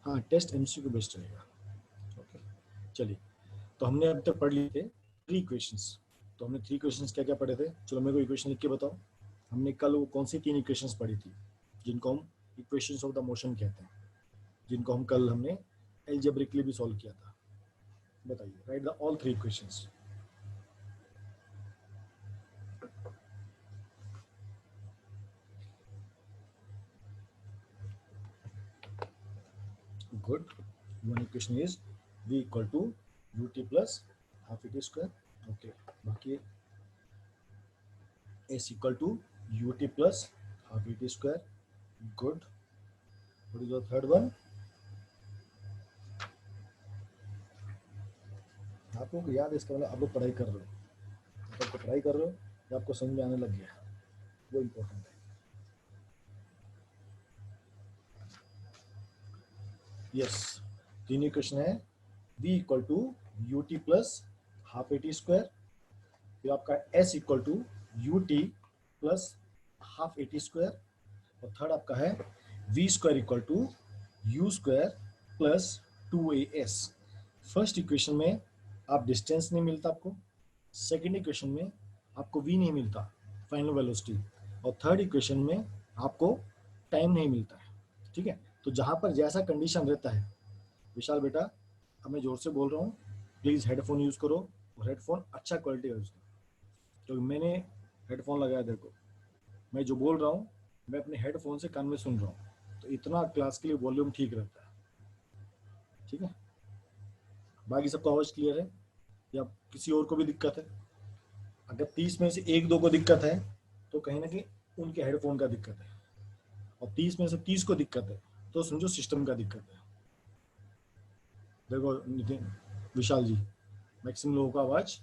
हाँ, test MCQ based रहेगा। Okay, चलिए, तो हमने अब तक पढ़ लिए थे 3 इक्वेशंस। तो हमने 3 इक्वेशंस क्या क्या पढ़े थे? चलो मेरे को इक्वेशन लिख के बताओ। हमने कल वो कौन सी 3 इक्वेशंस पढ़ी थी जिनको हम इक्वेशंस ऑफ द मोशन कहते हैं, जिनको हम कल हमने एल्जेब्रिकली भी सॉल्व किया था? बताइए, write the all 3 equations. Good. One equation is v equal to ut plus half it square. Okay, बाकी s equal to ut plus half it square. Good. What is the third one? आप लोग को याद है इसका मतलब आप लोग पढ़ाई कर रहे हो? आप लोग पढ़ाई कर रहे हो या आपको समझ में आने लग गया? वो इम्पोर्टेंट है। यस, तीन इक्वेशन है। v equal to ut plus half it square, फिर आपका s equal to ut plus half it square, और थर्ड आपका है v square equal to u square plus 2as। First equation में आप डिस्टेंस नहीं मिलता आपको, सेकेंड इक्वेशन में आपको v नहीं मिलता फाइनल वेलोसिटी, और थर्ड इक्वेशन में आपको टाइम नहीं मिलता है। ठीक है, तो जहां पर जैसा कंडीशन रहता है, विशाल बेटा अब मैं जोर से बोल रहा हूँ, प्लीज हेडफोन यूज करो, और हेडफोन अच्छा क्वालिटी का यूज करो। तो मैंने हेडफोन लगाया, देखो मैं जो बोल रहा हूँ मैं अपने हेडफोन से कान में सुन रहा हूँ, तो इतना क्लास के लिए वॉल्यूम ठीक रहता है। ठीक है, बाकी सबको आवाज क्लियर है या किसी और को भी दिक्कत है? अगर 30 में से 1-2 को दिक्कत है तो कहीं ना कहीं उनके हेडफोन का दिक्कत है, और 30 में से 30 को दिक्कत है तो समझो सिस्टम का दिक्कत है। देखो नितिन, विशाल जी, मैक्सिमम लोगों का आवाज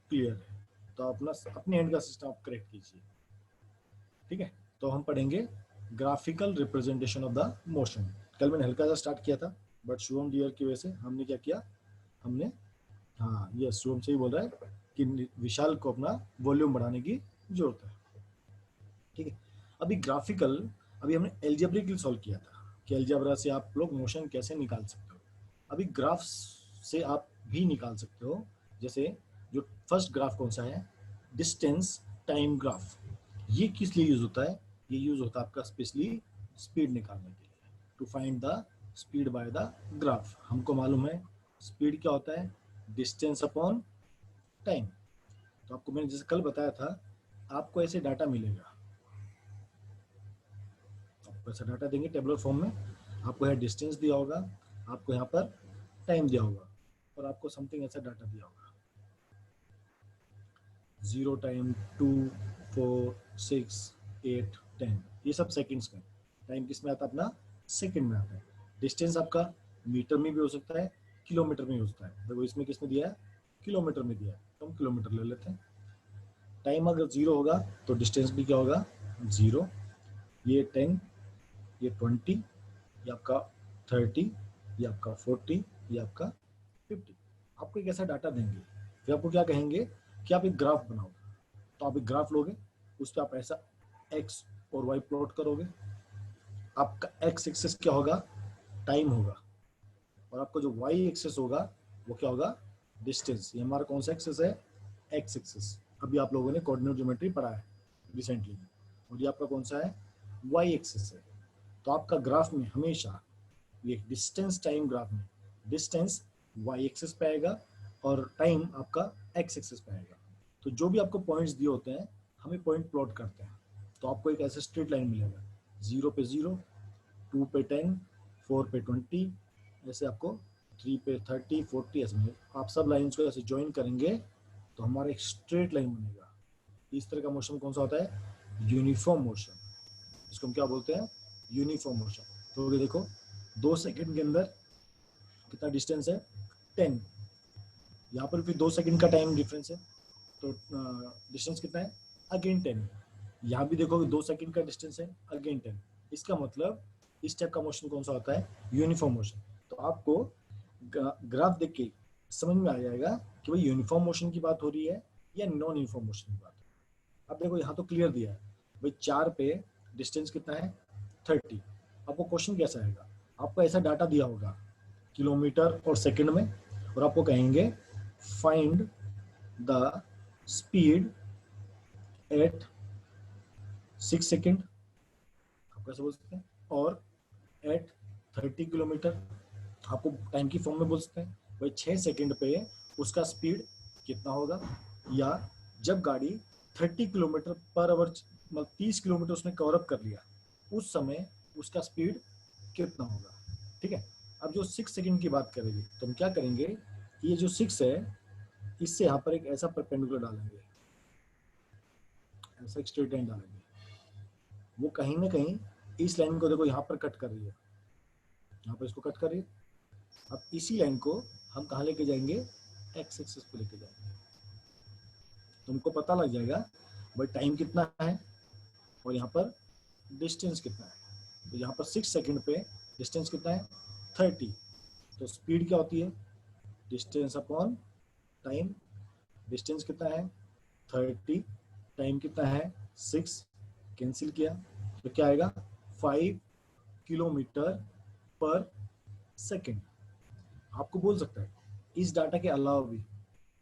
क्लियर है, तो अपना अपने एंड का सिस्टम आप करेक्ट कीजिए। ठीक है, तो हम पढ़ेंगे graphical representation of the motion. कल मैंने हल्का सा स्टार्ट किया था, बट शुभम डियर की वजह से हमने क्या किया, हमने, हाँ ये शुभम से ही बोल रहा है कि विशाल को अपना वॉल्यूम बढ़ाने की जरूरत है। ठीक है, अभी ग्राफिकल, अभी हमने एल्जेब्रिकली सॉल्व किया था कि एल्जेब्रा से आप लोग मोशन कैसे निकाल सकते हो। अभी ग्राफ से आप भी निकाल सकते हो। जैसे जो फर्स्ट ग्राफ कौन सा है, डिस्टेंस टाइम ग्राफ। ये किस लिए यूज होता है? ये यूज होता है आपका स्पेशली स्पीड निकालने के लिए, to find the speed by the graph. हमको मालूम है स्पीड क्या होता है, डिस्टेंस अपॉन टाइम। तो आपको मैंने जैसे कल बताया था, आपको ऐसे डाटा मिलेगा, आपको ऐसा डाटा देंगे टेबुलर फॉर्म में, आपको यहाँ डिस्टेंस दिया होगा, आपको यहाँ पर टाइम दिया होगा, और आपको समथिंग ऐसा डाटा दिया होगा, 0 टाइम 2 4 6 8 10, ये सब सेकंड्स में। टाइम किस में आता है अपना, सेकंड में आता है। डिस्टेंस आपका मीटर में भी हो सकता है, किलोमीटर में भी हो सकता है। देखो इसमें किस में दिया है, किलोमीटर में दिया है, तो हम किलोमीटर ले लेते हैं। टाइम अगर 0 होगा तो डिस्टेंस भी क्या होगा, 0। ये 10, ये 20, ये आपका 30, ये आपका 40, ये आपका 50। आपको एक ऐसा डाटा देंगे, फिर आपको क्या कहेंगे कि आप एक ग्राफ बनाओ। तो आप एक ग्राफ लोगे, उस पर आप ऐसा एक्स और वाई प्लॉट करोगे। आपका एक्स एक्सेस क्या होगा, टाइम होगा, और आपका जो वाई एक्सेस होगा वो क्या होगा, डिस्टेंस। ये हमारा कौन सा एक्सेस है, एक्स एक्सेस। अभी आप लोगों ने कोऑर्डिनेट ज्योमेट्री पढ़ा है रिसेंटली, और ये आपका कौन सा है, वाई एक्सेस है। तो आपका ग्राफ में हमेशा ये डिस्टेंस टाइम ग्राफ में डिस्टेंस वाई एक्सेस पे आएगा और टाइम आपका एक्स एक्सेस पे आएगा। तो जो भी आपको पॉइंट्स दिए होते हैं, हमें पॉइंट प्लॉट करते हैं, तो आपको एक ऐसा स्ट्रेट लाइन मिलेगा, 0 पे 0, 2 पे 10, 4 पे 20, ऐसे आपको 3 पे 30, 40, ऐसे में आप सब लाइन्स को ऐसे ज्वाइन करेंगे तो हमारा एक स्ट्रेट लाइन बनेगा। इस तरह का मोशन कौन सा होता है, यूनिफॉर्म मोशन। इसको हम क्या बोलते हैं, यूनिफॉर्म मोशन। तो ये देखो 2 सेकंड के अंदर कितना डिस्टेंस है, 10। यहाँ पर भी 2 सेकंड का टाइम डिफरेंस है, तो डिस्टेंस कितना है, अगेन 10। यहाँ भी देखो 2 सेकंड का डिस्टेंस है, अगेन 10। इसका मतलब इस टाइप का मोशन कौन सा होता है, यूनिफॉर्म मोशन। तो आपको ग्राफ देख के समझ में आ जाएगा कि भाई यूनिफॉर्म मोशन की बात हो रही है या नॉन यूनिफॉर्म मोशन की बात। अब देखो यहाँ तो क्लियर दिया है भाई, 4 पे डिस्टेंस कितना है, 30। आपको क्वेश्चन कैसा आएगा, आपको ऐसा डाटा दिया होगा किलोमीटर और सेकंड में, और आपको कहेंगे find the speed at 6 second, आप कैसे बोल सकते हैं, और एट 30 किलोमीटर, आपको टाइम की फॉर्म में बोल सकते हैं भाई 6 सेकेंड पे उसका स्पीड कितना होगा, या जब गाड़ी 30 किलोमीटर पर आवर, मतलब 30 किलोमीटर उसने कवर अप कर लिया, उस समय उसका स्पीड कितना होगा। ठीक है, अब जो 6 सेकेंड की बात करेंगे तो हम क्या करेंगे, ये जो 6 है इससे यहाँ पर एक ऐसा परपेंडिकुलर डालेंगे, ऐसा एक स्ट्रेट लाइन डालेंगे, वो कहीं ना कहीं इस लाइन को देखो यहाँ पर कट कर रही है, यहाँ पर इसको कट कर रही है। अब इसी लाइन को हम कहाँ लेके जाएंगे, एक्स एक्सिस पे लेके जाएंगे, तुमको पता लग जाएगा भाई टाइम कितना है और यहाँ पर डिस्टेंस कितना है। तो यहाँ पर 6 सेकेंड पे डिस्टेंस कितना है 30, तो स्पीड क्या होती है डिस्टेंस अपॉन टाइम, डिस्टेंस कितना है 30, टाइम कितना है 6, कैंसिल किया तो क्या आएगा 5 किलोमीटर पर सेकेंड। आपको बोल सकता है इस डाटा के अलावा भी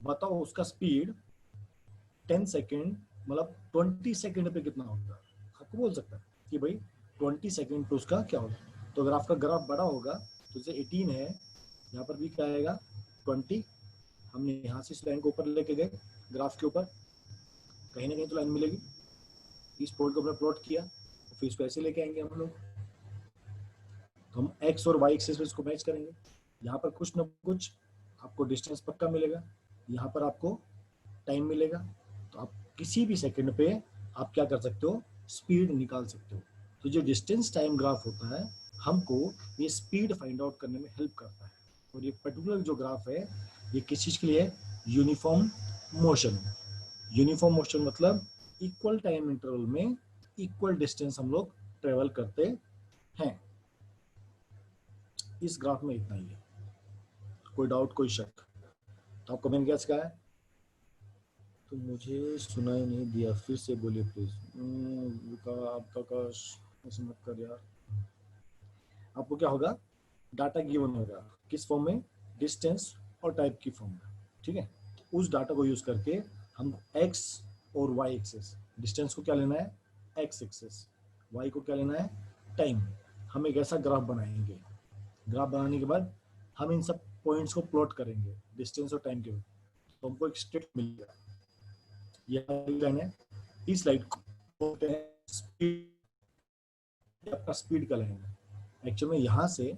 बताओ उसका स्पीड 10 सेकेंड मतलब 20 सेकेंड पे कितना होगा, आपको बोल सकता है कि भाई 20 सेकेंड पे उसका क्या होगा। तो अगर आपका ग्राफ बड़ा होगा तो जैसे 18 है, यहाँ पर भी क्या आएगा 20, हमने यहाँ से इस लाइन को ऊपर लेके गए ग्राफ के ऊपर, कहीं ना कहीं तो लाइन मिलेगी, इस पॉइंट को हमने प्लॉट किया, फिर इसको ऐसे लेके आएंगे हम लोग, तो हम एक्स और वाई एक्सिस पे इसको मैच करेंगे, यहाँ पर कुछ ना कुछ आपको डिस्टेंस पक्का मिलेगा, यहाँ पर आपको टाइम मिलेगा, तो आप किसी भी सेकंड पे आप क्या कर सकते हो स्पीड निकाल सकते हो। तो जो डिस्टेंस टाइम ग्राफ होता है हमको ये स्पीड फाइंड आउट करने में हेल्प करता है। और ये पर्टिकुलर जो ग्राफ है ये किस चीज के लिए है, यूनिफॉर्म मोशन। यूनिफॉर्म मोशन मतलब इक्वल टाइम इंटरवल में इक्वल डिस्टेंस हम लोग ट्रेवल करते हैं। इस ग्राफ में इतना ही है, कोई डाउट कोई शक। तो आपको मैंने क्या सिखाया, तो मुझे सुनाई नहीं दिया, फिर से बोलिए प्लीज। आपका काश ऐसे मत कर यार। आपको क्या होगा, डाटा गिवन होगा किस फॉर्म में, डिस्टेंस और टाइप की फॉर्म में। ठीक है, उस डाटा को यूज करके हम एक्स और वाई एक्सेस, डिस्टेंस को क्या लेना है एक्स एक्सेस, वाई को क्या लेना है टाइम, हम एक ऐसा ग्राफ बनाएंगे। ग्राफ बनाने के बाद हम इन सब पॉइंट्स को प्लॉट करेंगे डिस्टेंस और टाइम के, तो हमको एक स्ट्रेट मिलेगा। यह लाइन है, इस लाइन को बोलते हैं स्पीड, आपका स्पीड का लाइन है। एक्चुअल में यहाँ से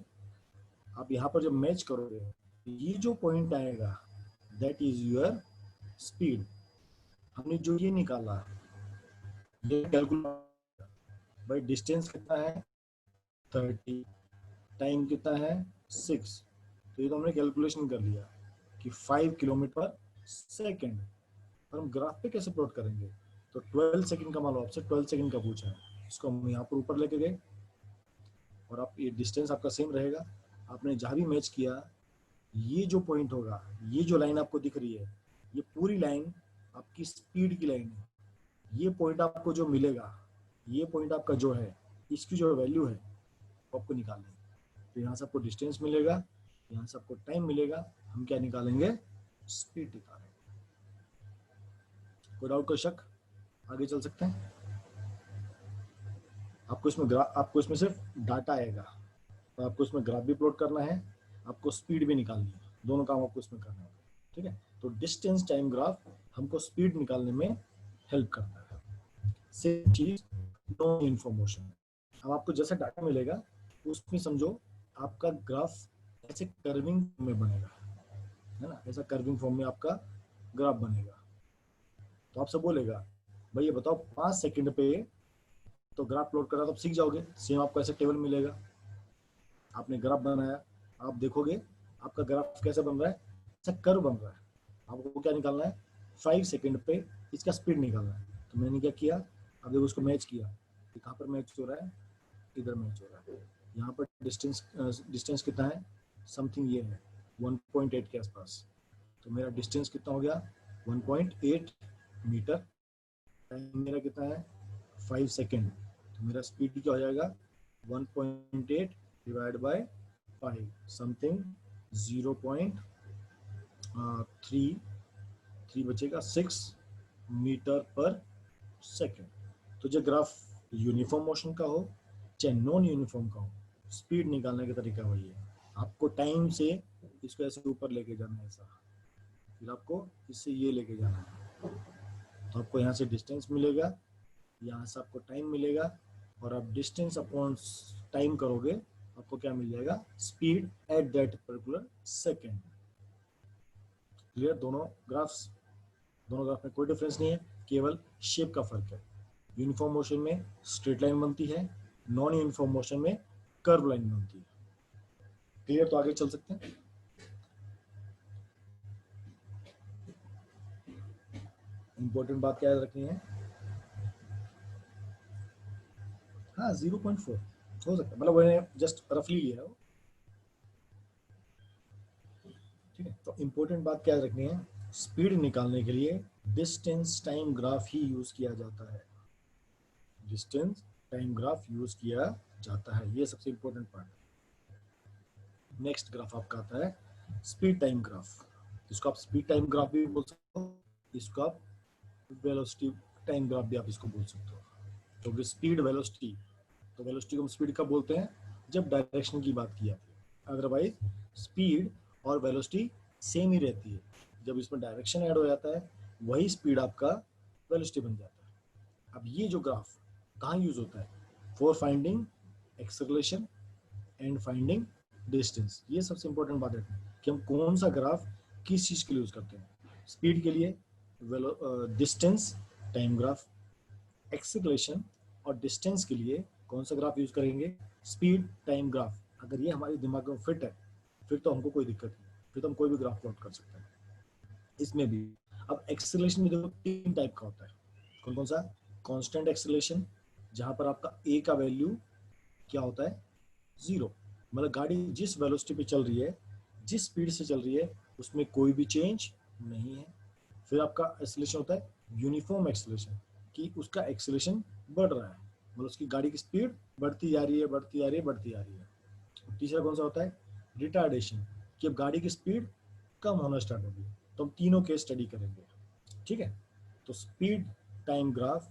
आप यहाँ पर जब मैच करोगे ये जो पॉइंट आएगा दैट इज योर स्पीड। हमने जो ये निकाला ये कैलकुलेट, भाई डिस्टेंस कितना है 30, टाइम कितना है 6, तो ये तो हमने कैलकुलेशन कर लिया कि 5 किलोमीटर पर सेकेंड। और हम ग्राफ पे कैसे प्लॉट करेंगे, तो 12 सेकंड का मान लो आपसे 12 सेकंड का पूछा है, इसको हम यहाँ पर ऊपर लेके गए और आप ये डिस्टेंस आपका सेम रहेगा, आपने जहाँ भी मैच किया ये जो पॉइंट होगा, ये जो लाइन आपको दिख रही है ये पूरी लाइन आपकी स्पीड की लाइन है। ये पॉइंट आपको जो मिलेगा, ये पॉइंट आपका जो है इसकी जो वैल्यू है वो आपको निकालनी है। तो यहाँ से आपको डिस्टेंस मिलेगा, यहाँ से आपको टाइम मिलेगा, हम क्या निकालेंगे स्पीड निकालेंगे। कोई डाउट कोई शक, आगे चल सकते हैं। आपको इसमें सिर्फ डाटा आएगा, तो आपको इसमें ग्राफ भी प्लॉट करना है, आपको स्पीड भी निकालनी है, दोनों काम आपको इसमें करना है। ठीक है, तो डिस्टेंस टाइम ग्राफ हमको स्पीड निकालने में हेल्प करता है। सेम चीज नो इन्फॉर्मेशन, अब आपको जैसा डाटा मिलेगा उसमें समझो आपका ग्राफ ऐसे कर्विंग में बनेगा, है ना, ऐसा कर्विंग फॉर्म में आपका ग्राफ बनेगा। तो आपसे बोलेगा भाई ये बताओ 5 सेकंड पे तो ग्राफ प्लॉट करा तो आप सीख जाओगे, सेम आपको ऐसे टेबल मिलेगा, आपने ग्राफ बनाया, आप देखोगे आपका ग्राफ कैसे बन रहा है, ऐसा कर्व बन रहा है। आपको क्या निकालना है 5 सेकंड पे इसका स्पीड निकालना है। तो मैंने क्या किया, अब देखो उसको मैच किया, कहाँ पर मैच हो रहा है, इधर मैच हो रहा है। यहाँ पर डिस्टेंस कितना है, समथिंग ये है 1.8 के आसपास, तो मेरा डिस्टेंस कितना हो गया 1.8 मीटर, टाइम मेरा कितना है 5 सेकेंड, तो मेरा स्पीड क्या हो जाएगा 1.8 डिवाइड बाय 5 समथिंग 0.3 बचेगा 6 मीटर पर सेकेंड। तो जो ग्राफ यूनिफॉर्म मोशन का हो चाहे नॉन यूनिफॉर्म का हो, स्पीड निकालने का तरीका वही है। आपको टाइम से इसको ऐसे ऊपर लेके जाना है ऐसा, फिर आपको इससे ये लेके जाना है, तो आपको यहाँ से डिस्टेंस मिलेगा, यहाँ से आपको टाइम मिलेगा, और आप डिस्टेंस अपॉन टाइम करोगे आपको क्या मिल जाएगा, speed at that particular second. Clear? दोनों ग्राफ में कोई डिफरेंस नहीं है, केवल शेप का फर्क है। यूनिफॉर्म मोशन में स्ट्रेट लाइन बनती है, नॉन यूनिफॉर्म मोशन में कर्व लाइन बनती है। क्लियर? तो आगे चल सकते हैं। इंपॉर्टेंट बात क्या याद रखनी है? हाँ 0.4 हो सकता है, मतलब मैंने जस्ट रफली लिया है वो। ठीक है, तो इंपॉर्टेंट बात क्या याद रखनी है, स्पीड निकालने के लिए डिस्टेंस टाइम ग्राफ ही यूज किया जाता है। डिस्टेंस टाइम ग्राफ यूज किया जाता है, ये सबसे इंपॉर्टेंट पार्ट। नेक्स्ट ग्राफ आपका आता है स्पीड टाइम ग्राफ। इसको आप स्पीड टाइम ग्राफ भी बोल सकते हो, इसको आप वेलोसिटी टाइम ग्राफ भी आप इसको बोल सकते हो। क्योंकि स्पीड वेलोसिटी, तो वेलोसिटी को हम स्पीड कब बोलते हैं, जब डायरेक्शन की बात की जाती है। अदरवाइज स्पीड और वेलोसिटी सेम ही रहती है, जब इसमें डायरेक्शन ऐड हो जाता है वही स्पीड आपका वेलोसिटी बन जाता है। अब ये जो ग्राफ कहाँ यूज होता है, for finding acceleration and finding distance. ये सबसे इंपॉर्टेंट बात है कि हम कौन सा ग्राफ किस चीज के लिए यूज करते हैं। स्पीड के लिए डिस्टेंस टाइम ग्राफ, एक्सेलरेशन और डिस्टेंस के लिए कौन सा ग्राफ यूज करेंगे, स्पीड टाइम ग्राफ। अगर ये हमारे दिमाग में फिट है फिर तो हमको कोई दिक्कत नहीं, फिर तो हम कोई भी ग्राफ प्लॉट कर सकते हैं इसमें भी। अब एक्सेलरेशन में देखो 3 टाइप का होता है। कौन कौन सा? कांस्टेंट एक्सेलरेशन, जहां पर आपका ए का वैल्यू क्या होता है, 0, मतलब गाड़ी जिस वेलोसिटी पे चल रही है, जिस स्पीड से चल रही है उसमें कोई भी चेंज नहीं है। फिर आपका एक्सेलरेशन होता है यूनिफॉर्म एक्सेलरेशन, कि उसका एक्सेलरेशन बढ़ रहा है, मतलब उसकी गाड़ी की स्पीड बढ़ती जा रही है, बढ़ती जा रही है, बढ़ती जा रही है। तीसरा कौन सा होता है, रिटार्डेशन, कि अब गाड़ी की स्पीड कम होना स्टार्ट होगी। तो हम तीनों केस स्टडी करेंगे। ठीक है, तो स्पीड टाइम ग्राफ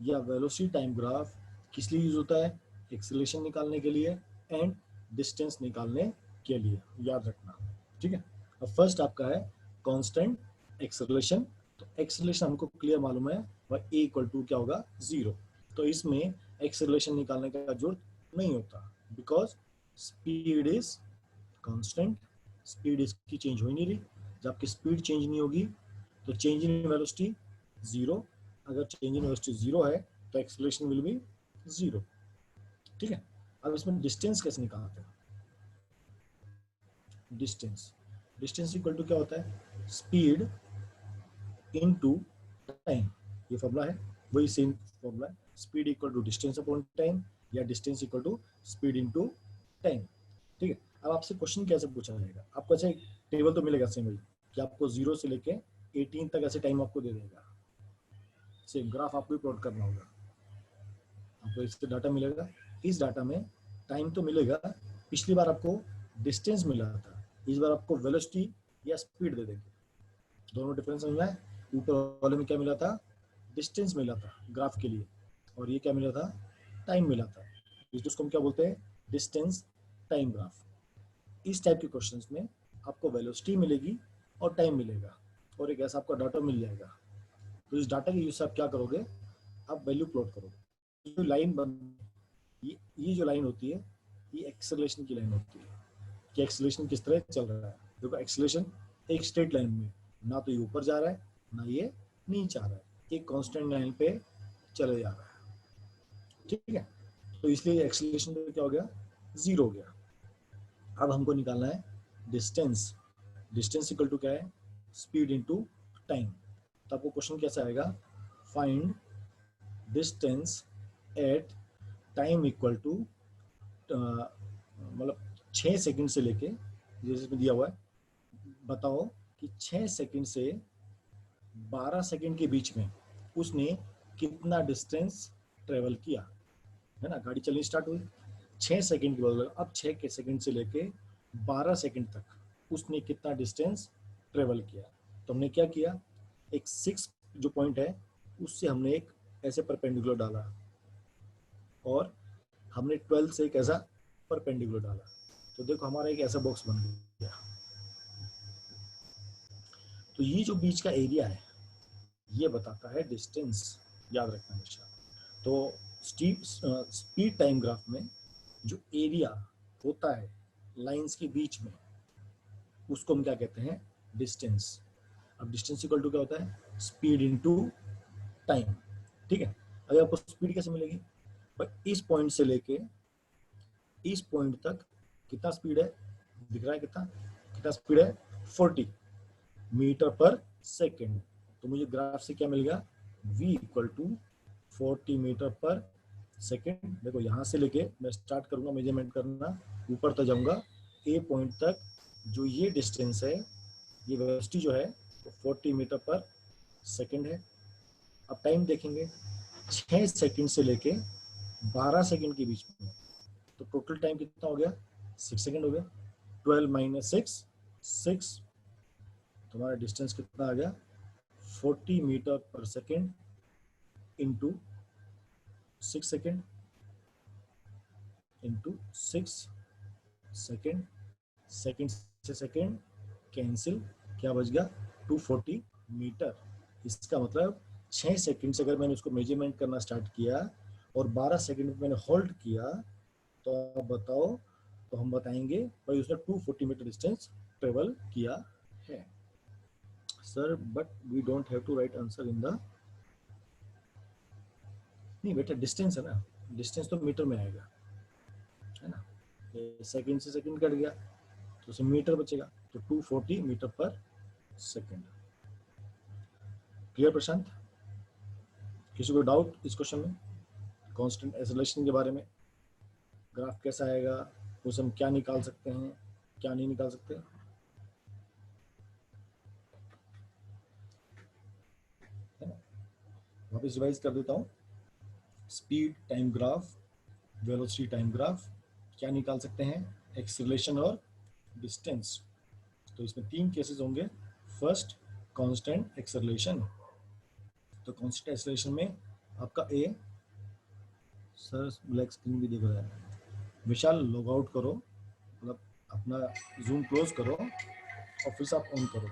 या वेलोसिटी टाइम ग्राफ किस लिए यूज होता है, एक्सेलरेशन निकालने के लिए एंड डिस्टेंस निकालने के लिए, याद रखना। ठीक है, अब फर्स्ट आपका है कांस्टेंट एक्सेलरेशन। तो एक्सेलरेशन हमको क्लियर मालूम है, वह ए इक्वल टू क्या होगा, 0। तो इसमें एक्सेलरेशन निकालने का जरूरत नहीं होता, because speed is constant, speed इसकी चेंज हो ही नहीं रही। जब आपकी स्पीड चेंज नहीं होगी तो चेंज इन वेलोसिटी 0, अगर चेंज इन वेलोसिटी 0 है तो एक्सेलरेशन विल बी 0। ठीक है, अब इसमें डिस्टेंस कैसे निकालते हैं, डिस्टेंस, डिस्टेंस इक्वल टू क्या होता है, स्पीड इनटू टाइम। ये फॉर्मूला है, वही सेम फॉर्मूला है, speed equal to distance upon time या distance equal to speed into time. ठीक है, अब आपसे क्वेश्चन कैसे पूछा जाएगा, आपको अच्छा एक टेबल तो मिलेगा सेम वही, कि आपको 0 से लेके 18 तक ऐसे टाइम आपको दे देगा, सेम ग्राफ आपको ही प्लॉट करना होगा। आपको इससे डाटा मिलेगा, इस डाटा में टाइम तो मिलेगा, पिछली बार आपको डिस्टेंस मिला था, इस बार आपको वेलोसिटी या स्पीड दे देंगे। दोनों डिफरेंस समझ में आए? ऊपर वाले में क्या मिला था, डिस्टेंस मिला था ग्राफ के लिए, और ये क्या मिला था, टाइम मिला था। इसको हम क्या बोलते हैं, डिस्टेंस टाइम ग्राफ। इस टाइप के क्वेश्चंस में आपको वेलोसिटी मिलेगी और टाइम मिलेगा, और एक ऐसा आपका डाटा मिल जाएगा। तो इस डाटा के यूज से आप क्या करोगे, आप वैल्यू प्लॉट करोगे। ये लाइन बन, ये जो लाइन होती है ये एक्सेलरेशन की लाइन होती है, कि एक्सेलरेशन किस तरह चल रहा है। देखो एक्सेलरेशन एक स्ट्रेट लाइन में, ना तो ये ऊपर जा रहा है ना ये नीचे आ रहा है, एक कांस्टेंट लाइन पे चले जा रहा है। ठीक है, तो इसलिए एक्सेलरेशन क्या हो गया, 0 हो गया। अब हमको निकालना है डिस्टेंस। डिस्टेंस इक्वल टू क्या है, स्पीड इनटू टाइम। तो आपको क्वेश्चन कैसा आएगा, find distance at time equal to, मतलब 6 सेकंड से लेके, जैसे इसमें दिया हुआ है, बताओ कि 6 सेकंड से 12 सेकंड के बीच में उसने कितना डिस्टेंस ट्रेवल किया। है ना, गाड़ी चलनी स्टार्ट हुई, 6 सेकंड के बदले अब 6 के सेकंड से लेके 12 सेकंड तक उसने कितना डिस्टेंस ट्रेवल किया। तो हमने क्या किया, एक 6 जो पॉइंट है उससे हमने एक ऐसे परपेंडिकुलर डाला और हमने 12 से एक ऐसा परपेंडिकुलर डाला। तो देखो हमारा एक ऐसा बॉक्स बन गया। तो ये जो बीच का एरिया है ये बताता है डिस्टेंस, याद रखना हमेशा। तो स्पीड टाइम ग्राफ में जो एरिया होता है लाइंस के बीच में उसको हम क्या कहते हैं, डिस्टेंस। अब डिस्टेंस इक्वल टू क्या होता है, स्पीड इनटू टाइम। ठीक है, अगर आपको स्पीड कैसे मिलेगी, पर इस पॉइंट से लेके इस पॉइंट तक कितना स्पीड है, दिख रहा है कितना कितना स्पीड है, 40 मीटर पर सेकेंड। तो मुझे ग्राफ से क्या मिल गया, v equal to 40 metre per second. देखो यहाँ से लेके मैं स्टार्ट करूंगा मेजरमेंट करना, ऊपर तक जाऊंगा ए पॉइंट तक, जो ये डिस्टेंस है, ये वेलोसिटी जो है वो 40 मीटर पर सेकेंड है। अब टाइम देखेंगे, 6 सेकंड से लेके 12 सेकंड के बीच में, तो टोटल टाइम कितना हो गया, 6 सेकंड हो गया। 12 माइनस 6, तो हमारा डिस्टेंस कितना आ गया, 40 metre per second into 6 second into 6 second, second से सेकेंड कैंसिल, क्या बच गया, 240 मीटर। इसका मतलब 6 सेकंड से अगर मैंने उसको मेजरमेंट करना स्टार्ट किया और 12 सेकंड में मैंने होल्ड किया, तो आप बताओ, तो हम बताएंगे भाई उसने 240 मीटर डिस्टेंस ट्रेवल किया है। Sir but we don't have to write answer in the, नहीं बेटा डिस्टेंस है ना, डिस्टेंस तो मीटर में आएगा, है ना, सेकंड से सेकंड कट गया तो उसमें मीटर बचेगा, तो 240 मीटर पर सेकंड। क्लियर प्रशांत, किसी को डाउट इस क्वेश्चन में, कांस्टेंट एक्सेलरेशन के बारे में, ग्राफ कैसा आएगा, उसे हम क्या निकाल सकते हैं, क्या नहीं निकाल सकते। है ना, वापस रिवाइज कर देता हूँ, speed time graph, velocity time graph, क्या निकाल सकते हैं, एक्सेलरेशन और डिस्टेंस। तो इसमें 3 केसेस होंगे। फर्स्ट कांस्टेंट एक्सेलरेशन, तो कांस्टेंट एक्सेलरेशन में आपका ए, सर ब्लैक स्क्रीन भी दिख रहा है, विशाल लॉग आउट करो, मतलब अपना जूम क्लोज करो और फिर से आप ऑन करो।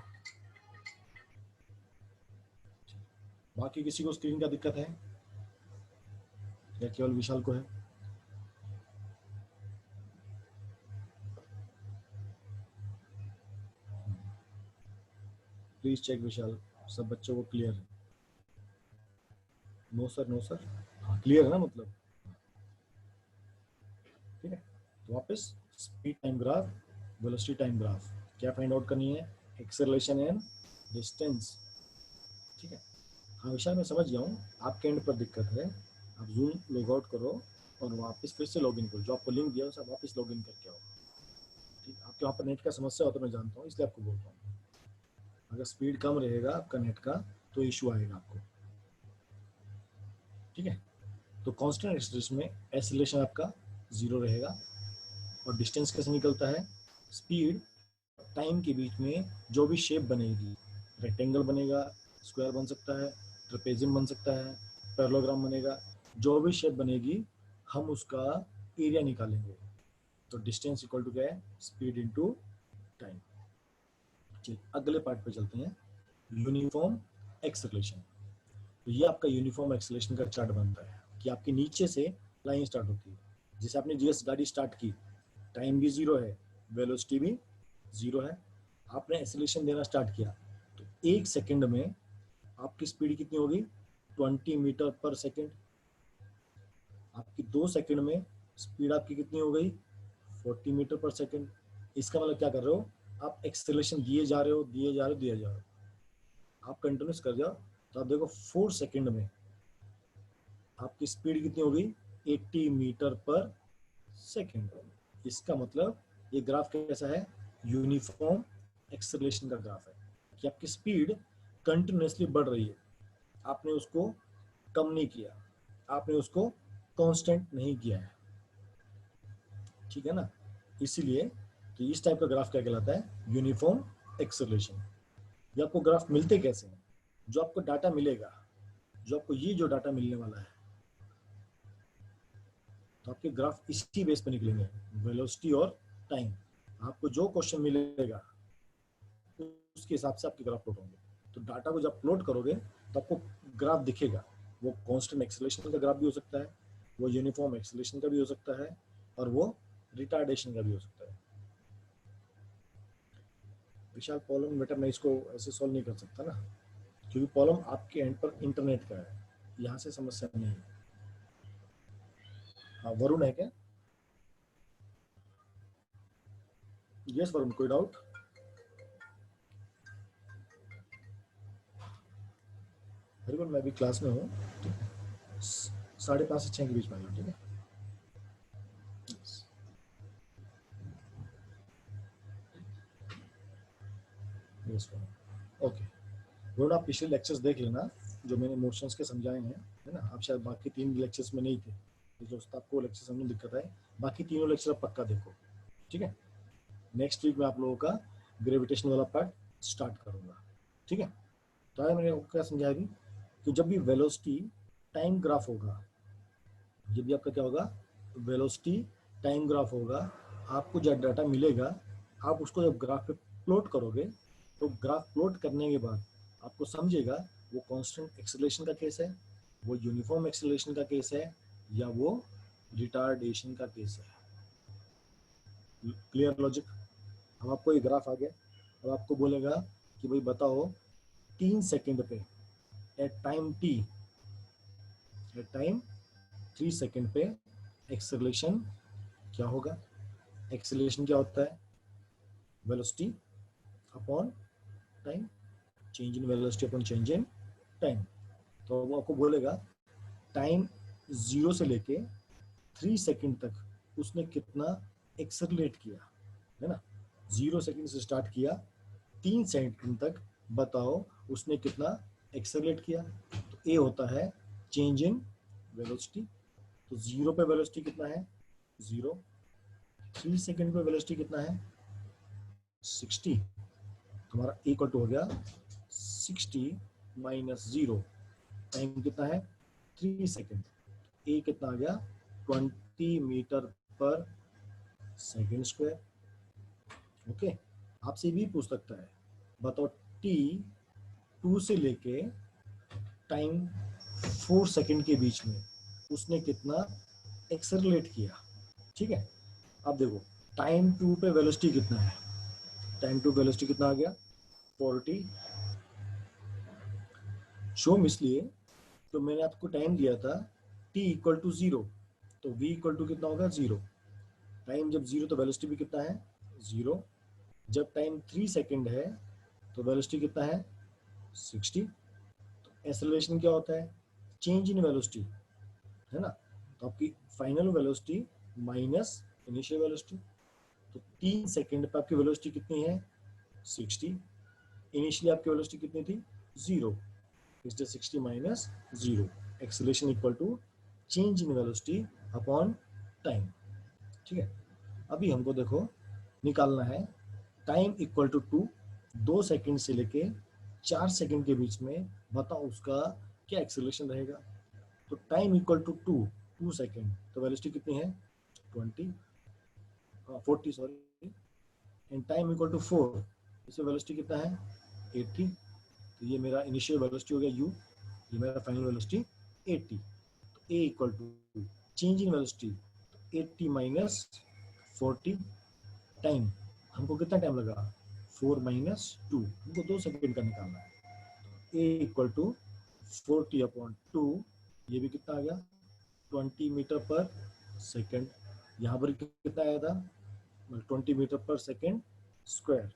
बाकी किसी को स्क्रीन का दिक्कत है या केवल विशाल को है? प्लीज चेक विशाल, सब बच्चों को क्लियर है? नो सर, नो सर, हाँ क्लियर है ना, मतलब ठीक है। तो वापस speed time graph, velocity time graph, क्या फाइंड आउट करनी है, एक्सेलरेशन एंड डिस्टेंस। ठीक है, हाँ विशाल मैं समझ गया हूँ, आपके एंड पर दिक्कत है, आप जूम लॉग आउट करो और वापस फिर से लॉग इन करो, जो आपको लिंक दिया उसे वापस लॉग इन करके आओ। ठीक, आपके वहाँ पर नेट का समस्या हो तो मैं जानता हूँ, इसलिए आपको बोलता हूँ, अगर स्पीड कम रहेगा आपका नेट का तो इशू आएगा आपको। ठीक है, तो कांस्टेंट एक्सेलरेशन में एक्सेलरेशन आपका 0 रहेगा और डिस्टेंस कैसे निकलता है, स्पीड टाइम के बीच में जो भी शेप बनेगी, रेक्टेंगल बनेगा, स्क्वायर बन सकता है, ट्रेपेजियम बन सकता है, पैरेललोग्राम बनेगा, जो भी शेप बनेगी हम उसका एरिया निकालेंगे। तो डिस्टेंस इक्वल टू क्या है, स्पीड इनटू टाइम। चलिए अगले पार्ट पे चलते हैं, यूनिफॉर्म एक्सेलरेशन। तो ये आपका यूनिफॉर्म एक्सेलरेशन का चार्ट बनता है कि आपके नीचे से लाइन स्टार्ट होती है, जैसे आपने जीएस गाड़ी स्टार्ट की, टाइम भी 0 है, वेलोसिटी भी 0 है, आपने एक्सेलरेशन देना स्टार्ट किया, तो 1 सेकंड में आपकी स्पीड कितनी होगी, 20 मीटर पर सेकंड। आपकी 2 सेकंड में स्पीड आपकी कितनी हो गई, 40 मीटर पर सेकंड। इसका मतलब क्या कर रहे हो, आप एक्सेलरेशन दिए जा रहे हो, दिए जा रहे हो, दिए जा रहे हो, आप कंटिन्यूस कर जाओ, तो आप देखो 4 सेकंड में आपकी स्पीड कितनी होगी, 80 मीटर पर सेकंड। इसका मतलब ये ग्राफ कैसा है, यूनिफॉर्म एक्सेलरेशन का ग्राफ है, कि आपकी स्पीड कंटिन्यूसली बढ़ रही है, आपने उसको कम नहीं किया, आपने उसको कांस्टेंट नहीं किया है। ठीक है ना। इसीलिए तो इस टाइप का ग्राफ क्या कहलाता है, यूनिफॉर्म एक्सेलरेशन। ये आपको ग्राफ मिलते कैसे हैं, जो आपको डाटा मिलेगा, जो आपको ये जो डाटा मिलने वाला है, तो आपके ग्राफ इसी बेस पे निकलेंगे, वेलोसिटी और टाइम। आपको जो क्वेश्चन मिलेगा उसके हिसाब से आपके ग्राफ प्लॉट होंगे। तो डाटा को जब प्लॉट करोगे तो आपको ग्राफ दिखेगा। वो कांस्टेंट एक्सेलरेशन का ग्राफ भी हो सकता है, वो यूनिफॉर्म एक्सेलरेशन का भी हो सकता है, और वो रिटार्डेशन का भी हो सकता है। विशाल प्रॉब्लम बेटा मैं इसको ऐसे सॉल्व नहीं कर सकता ना, क्योंकि प्रॉब्लम आपके एंड पर इंटरनेट का है, यहाँ से समस्या नहीं है। हाँ वरुण है क्या? यस वरुण, कोई डाउट? वेरी गुड, मैं भी क्लास में हूँ, 5:30 से 6 के बीच में आइए, ठीक है। Yes Varun, okay. वरुण आप पिछले लेक्चर्स देख लेना जो मैंने मोशंस के समझाए हैं, है ना। आप शायद बाकी 3 लेक्चर्स में नहीं थे, जो आपको लेक्चर समझने में दिक्कत है, बाकी तीनों लेक्चर आप पक्का देखो, ठीक है। नेक्स्ट वीक में आप लोगों का ग्रेविटेशन वाला पार्ट स्टार्ट करूंगा, ठीक है। तो आगे मैंने आपको क्या समझाया अभी, कि जब भी वेलोसिटी टाइम ग्राफ होगा, जब भी आपका क्या होगा, वेलोसिटी टाइम ग्राफ होगा, आपको जब डाटा मिलेगा, आप उसको जब ग्राफ पे प्लॉट करोगे, तो ग्राफ प्लॉट करने के बाद आपको समझेगा वो कांस्टेंट एक्सेलरेशन का केस है, वो यूनिफॉर्म एक्सेलरेशन का केस है, या वो रिटार्डेशन का केस है। Clear logic? अब आपको ये ग्राफ आ गया, अब आपको बोलेगा कि भाई बताओ 3 सेकंड पे at time T, at time 3 second पे एक्सेलरेशन क्या होगा। एक्सेलरेशन क्या होता है, velocity upon time, change in velocity upon change in time. तो वो आपको बोलेगा टाइम 0 से लेके 3 सेकंड तक उसने कितना एक्सेलरेट किया, है ना। 0 सेकंड से स्टार्ट किया, 3 सेकंड तक बताओ उसने कितना एक्सेलरेट किया। तो ए होता है चेंज इन वेलोसिटी। तो 0 पे वेलोसिटी कितना है, 0। 3 सेकंड पे वेलोसिटी कितना है, 60। तुम्हारा इक्वल टू हो गया 60 माइनस 0, टाइम कितना है 3 सेकंड। ए कितना आ गया 20 मीटर पर सेकंड स्क्वायर। ओके, आपसे भी पूछ सकता है बताओ टी 2 से लेके टाइम 4 सेकंड के बीच में उसने कितना एक्सेलरेट किया, ठीक है। अब देखो टाइम 2 पे वेलोसिटी कितना है, टाइम 2 वेलोसिटी कितना आ गया 40। शोम इसलिए तो मैंने आपको टाइम दिया था t इक्वल टू 0, तो v इक्वल टू कितना होगा 0। टाइम जब 0 तो वेलोसिटी भी कितना है 0। जब टाइम 3 सेकंड है तो वेलोसिटी कितना है 60। तो एक्सेलरेशन क्या होता है, चेंज इन वेलोसिटी, है ना। तो आपकी final velocity minus initial velocity. तो 3 सेकंड पे आपकी वेलोसिटी कितनी है 60, इनिशियली आपकी वेलोसिटी कितनी थी 0, इसलिए 60 minus 0, acceleration equal to change in velocity upon time, ठीक है। अभी हमको देखो निकालना है टाइम इक्वल टू 2 सेकंड से लेके 4 सेकंड के बीच में बताओ उसका क्या एक्सेलरेशन रहेगा। तो टाइम इक्वल टू 2 सेकंड, तो वेलोसिटी कितनी है 40 sorry, and time equal to 4, इसमें वेलोसिटी कितना है 80। तो ये मेरा इनिशियल वेलोसिटी हो गया u, ये मेरा फाइनल वेलोसिटी 80। तो a equal to change in velocity 80 minus 40, time हमको कितना टाइम लगा 4 माइनस 2, हमको 2 सेकंड का निकालना है। a इक्वल टू 40 अपॉन 2, ये भी कितना आ गया 20 मीटर पर सेकंड। यहाँ पर कितना आया था 20 मीटर पर सेकंड स्क्वायर,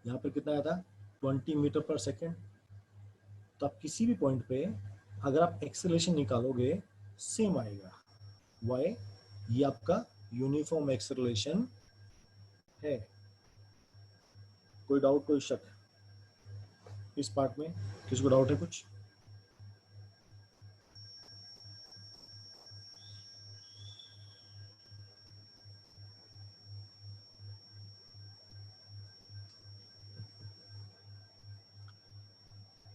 यहाँ पर कितना आया था 20 मीटर पर सेकंड। तो आप किसी भी पॉइंट पे अगर आप एक्सेलरेशन निकालोगे सेम आएगा, वाई, ये आपका यूनिफॉर्म एक्सेलरेशन है। कोई डाउट कोई शक इस पार्ट में, किसी को डाउट है कुछ?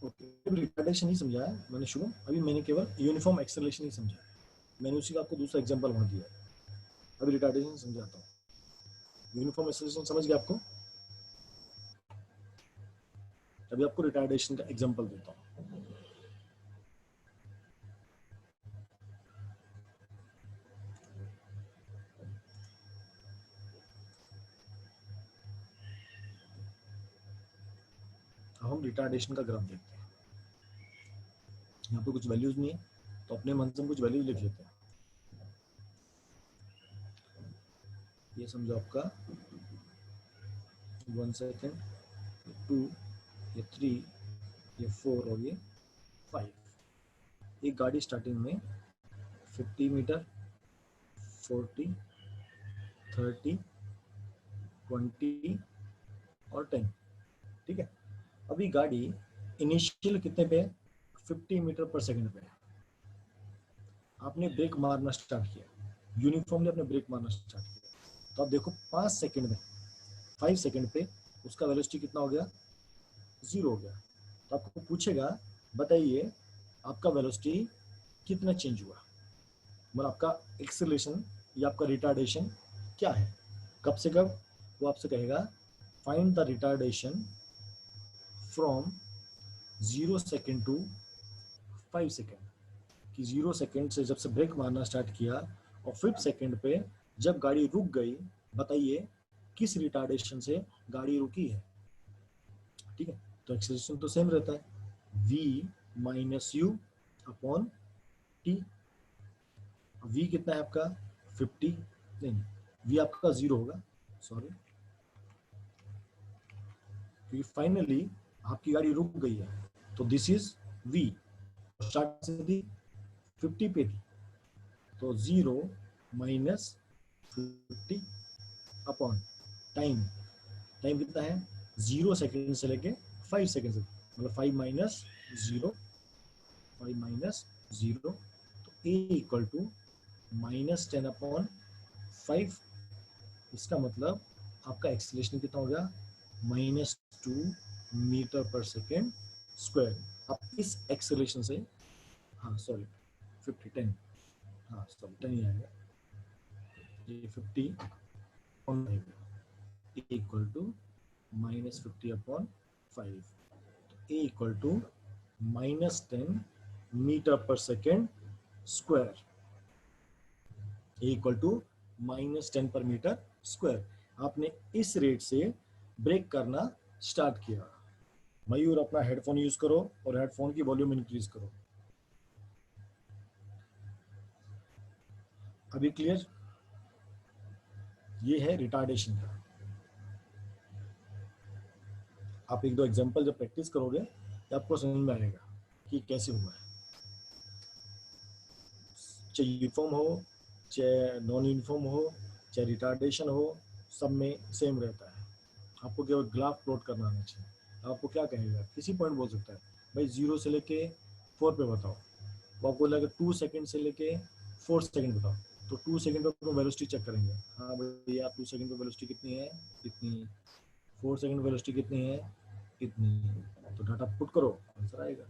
ओके, रिटार्डेशन नहीं समझा है मैंने शुभम, अभी मैंने केवल यूनिफॉर्म एक्सेलरेशन ही समझा है, मैंने उसी का आपको दूसरा एग्जांपल वहां दिया है। अभी रिटार्डेशन समझाता हूँ। यूनिफॉर्म एक्सेलरेशन समझ गया आपको, अभी आपको रिटार्डेशन का एग्जांपल देता हूँ। हम रिटार्डेशन का ग्राफ देखते हैं। यहाँ पे कुछ वैल्यूज नहीं है तो अपने मन से हम कुछ वैल्यूज लिख लेते हैं। ये समझो आपका 1 सेकेंड, 2, ये 3, ये 4 और ये 5। एक गाड़ी स्टार्टिंग में 50 मीटर, 40, 30, 20 और 10, ठीक है। अभी गाड़ी इनिशियल कितने पे है, 50 मीटर पर सेकंड पे है। आपने ब्रेक मारना स्टार्ट किया, यूनिफॉर्मली आपने ब्रेक मारना स्टार्ट किया, तो आप देखो 5 सेकंड में, 5 सेकंड पे उसका वेलोसिटी कितना हो गया, 0 हो गया। तो आपको पूछेगा बताइए आपका वेलोसिटी कितना चेंज हुआ, मतलब आपका एक्सेलरेशन या आपका रिटार्डेशन क्या है, कब से कब। वो आपसे कहेगा find the retardation from 0 second to 5 second, कि 0 सेकेंड से जब से ब्रेक मारना स्टार्ट किया और 5 सेकेंड पे जब गाड़ी रुक गई, बताइए किस रिटार्डेशन से गाड़ी रुकी है, ठीक है। तो एक्सेलरेशन तो सेम रहता है, v minus U upon T. v कितना है आपका 50, नहीं v आपका 0 होगा, सॉरी, क्योंकि फाइनली आपकी गाड़ी रुक गई है, तो दिस इज v, स्टार्ट से थी 50 पे थी, तो 0 माइनस 50 अपॉन टाइम, टाइम कितना है 0 सेकेंड से लेके 5 सेकेंड से, मतलब 5 माइनस 0, 5 माइनस 0, तो a equal to minus 10 upon 5। इसका मतलब आपका एक्सीलरेशन कितना हो गया, -2 मीटर पर सेकेंड स्क्वायर। आप इस एक्सीलरेशन से, हाँ सॉरी 50, 10, हाँ सॉरी 10 ही आएगा, ये 50 upon A equal to -50 upon 5, A equal to -10 metre per second square, A equal to -10 per metre square. आपने इस रेट से ब्रेक करना स्टार्ट किया। मयूर अपना हेडफोन यूज करो और हेडफोन की वॉल्यूम इंक्रीज करो। अभी क्लियर, ये है रिटार्डेशन का। आप एक दो एग्जांपल जब प्रैक्टिस करोगे तो आपको समझ में आएगा कि कैसे हुआ है। चाहे यूनिफॉर्म हो, चाहे नॉन यूनिफॉर्म हो, चाहे रिटार्डेशन हो, सब में सेम रहता है। आपको केवल ग्राफ प्लॉट करना आना चाहिए। आपको क्या कहेगा, किसी पॉइंट बोल सकता है भाई 0 से लेके 4 पे बताओ, वो आपको बोलेगा 2 सेकंड से लेके 4 सेकंड बताओ, तो 2 सेकंड पे आपको वेलोसिटी चेक करेंगे, हाँ भैया 2 सेकंड पे वेलोसिटी कितनी है, इतनी। 4 सेकंड वेलोसिटी कितनी है, इतनी। तो डाटा पुट करो, आंसर आएगा।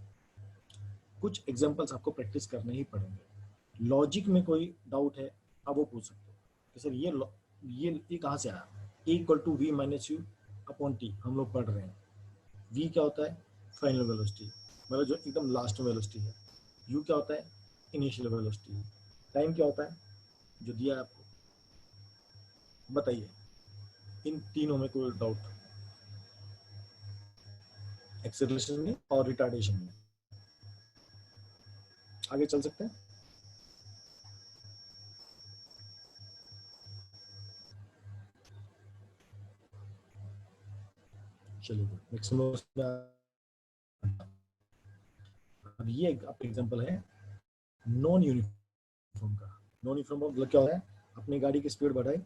कुछ एग्जांपल्स आपको प्रैक्टिस करने ही पड़ेंगे। लॉजिक में कोई डाउट है आप वो पूछ सकते हो कि सर ये कहाँ से आया, A equal to V minus U upon T, हम लोग पढ़ रहे हैं। वी क्या होता है, फाइनल वेलोसिटी, मतलब जो एकदम लास्ट में वेलोसिटी है। यू क्या होता है, इनिशियल वेलोसिटी। टाइम क्या होता है, जो दिया है आपको। बताइए इन तीनों में कोई डाउट, एक्सेलरेशन में और रिटार्डेशन में। आगे चल सकते हैं। चलिए मैक्सिमम। अब ये आपका एग्जांपल है नॉन यूनिफॉर्म का। नॉन यूनिफॉर्म का मतलब क्या होता है, अपनी गाड़ी की स्पीड बढ़ाई,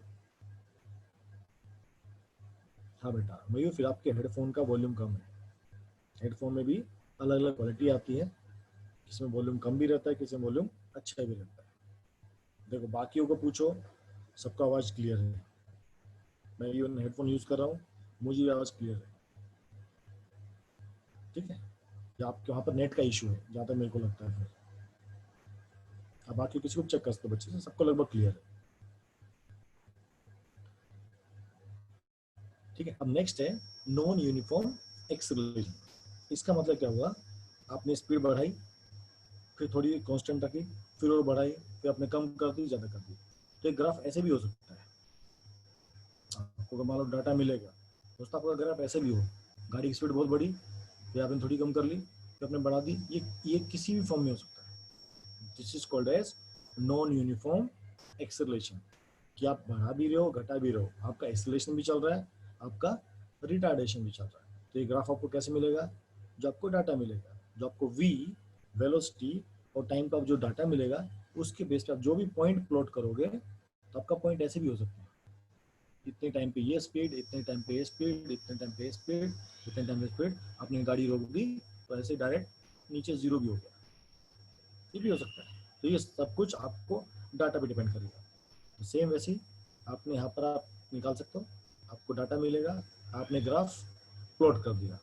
हाँ बेटा मयूर, फिर आपके हेडफोन का वॉल्यूम कम है। हेडफोन में भी अलग अलग क्वालिटी आती है, किसी में वॉल्यूम कम भी रहता है, किसी में वॉल्यूम अच्छा भी रहता है। देखो बाकियों को पूछो, सबका आवाज़ क्लियर है। मैं ये हेडफोन यूज़ कर रहा हूँ, मुझे आवाज़ क्लियर है, ठीक है। या आपके वहाँ पर नेट का इशू है जहाँ तक मेरे को लगता है। फिर अब बाकी किसी को चेक कर सकते हो बच्चे से, सबको लगभग क्लियर है। ठीक है, अब नेक्स्ट है नॉन यूनिफॉर्म एक्सेलरेशन। इसका मतलब क्या हुआ, आपने स्पीड बढ़ाई, फिर थोड़ी कांस्टेंट रखी, फिर और बढ़ाई, फिर आपने कम कर दी, ज़्यादा कर दी। तो एक ग्राफ ऐसे भी हो सकता है। आपको अगर मान लो डाटा मिलेगा, दोस्तों आपका ग्राफ ऐसे भी हो, गाड़ी की स्पीड बहुत बढ़ी, फिर आपने थोड़ी कम कर ली, फिर आपने बढ़ा दी। ये किसी भी फॉर्म में हो सकता है। This is called as non uniform acceleration, कि आप बढ़ा भी रहे हो, घटा भी रहे हो, आपका एक्सेलरेशन भी चल रहा है, आपका रिटार्डेशन भी चल रहा है। तो ये ग्राफ आपको कैसे मिलेगा, जो आपको डाटा मिलेगा, जो आपको v वेलोसिटी और टाइम का जो डाटा मिलेगा, उसके बेस पे आप जो भी पॉइंट प्लॉट करोगे, तो आपका पॉइंट ऐसे भी हो सकता है, इतने टाइम पे ये स्पीड, इतने टाइम पे ये स्पीड, इतने टाइम पे ये स्पीड, इतने टाइम पे स्पीड, आपने गाड़ी रोक दी तो ऐसे डायरेक्ट नीचे जीरो भी हो गया, ये भी हो सकता है। तो ये सब कुछ आपको डाटा पे डिपेंड करेगा। तो सेम वैसे ही आपने यहाँ पर आप निकाल सकते हो, आपको डाटा मिलेगा, आपने ग्राफ प्लॉट कर दिया,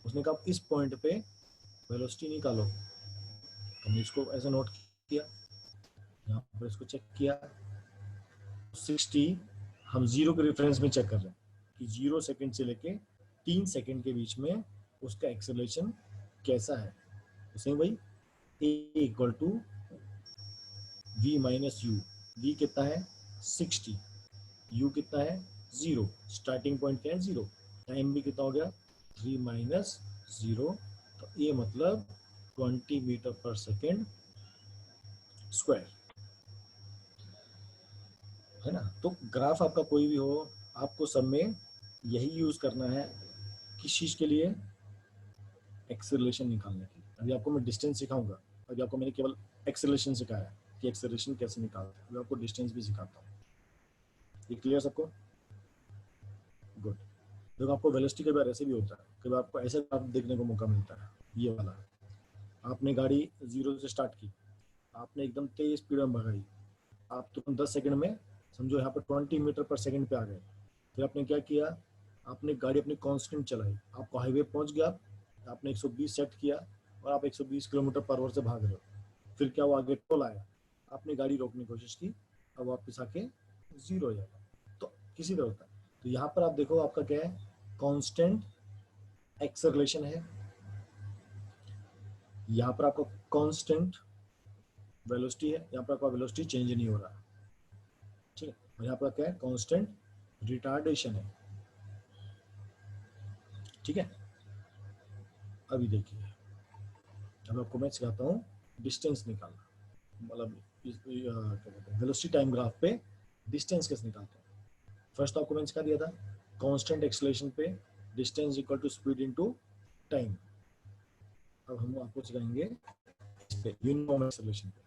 उसने कहा इस पॉइंट पे वेलोसिटी निकालो, हमने इसको ऐसे नोट किया, यहाँ पर इसको चेक किया, 60 हम जीरो के रेफरेंस में चेक कर रहे हैं कि 0 सेकंड से लेके 3 सेकंड के बीच में उसका एक्सेलरेशन कैसा है। तो सेम वही A equal to V minus U, V कितना है 60, यू कितना है 0, स्टार्टिंग पॉइंट क्या है 0, टाइम भी कितना हो गया 3 माइनस 0, तो ये मतलब 20 मीटर पर सेकेंड स्क्वायर, है ना। तो ग्राफ आपका कोई भी हो, आपको सब में यही यूज करना है, किस चीज के लिए, एक्सेलरेशन निकालने के लिए। अभी आपको मैं डिस्टेंस सिखाऊंगा, अभी आपको मैंने केवल एक्सेलरेशन सिखाया कि एक्सेलरेशन कैसे निकालते हैं, अभी आपको डिस्टेंस भी सिखाता हूँ। ये क्लियर सबको, गुड। देखो आपको वेलोसिटी कई बार ऐसे भी होता है, कई बार आपको ऐसे ग्राफ देखने को मौका मिलता है, ये वाला, आपने गाड़ी जीरो से स्टार्ट की, आपने एकदम तेज स्पीड में भगाई, आप तुरंत 10 सेकंड में समझो यहाँ पर 20 मीटर पर सेकंड पे आ गए। फिर आपने क्या किया, आपने गाड़ी अपनी कांस्टेंट चलाई, आपको हाईवे पहुंच गया, आपने 120 सेट किया और आप 120 किलोमीटर पर आवर से भाग रहे हो। फिर क्या हुआ, आगे टोल आया, आपने गाड़ी रोकने की कोशिश की, अब वापस आके जीरो हो जाएगा। तो किसी तरह होता है। तो यहाँ पर आप देखो आपका क्या है, कांस्टेंट एक्सेलरेशन है, यहाँ पर आपका कांस्टेंट वेलोसिटी है, यहाँ पर आपका वेलोसिटी चेंज नहीं हो रहा, ठीक है। और यहाँ पर क्या है, कांस्टेंट रिटार्डेशन है, ठीक है। अभी देखिए, अब आपको मैं सिखाता हूँ डिस्टेंस निकालना, मतलब क्या कहते हैं वेलोसिटी टाइम ग्राफ पे डिस्टेंस कैसे निकालते हैं। फर्स्ट तो आपको मैंने सिखा दिया था कांस्टेंट एक्सेलरेशन पे distance equal to speed into time. अब हम आपको सिखाएंगे इस पे यूनिफॉर्म एक्सेलरेशन पे।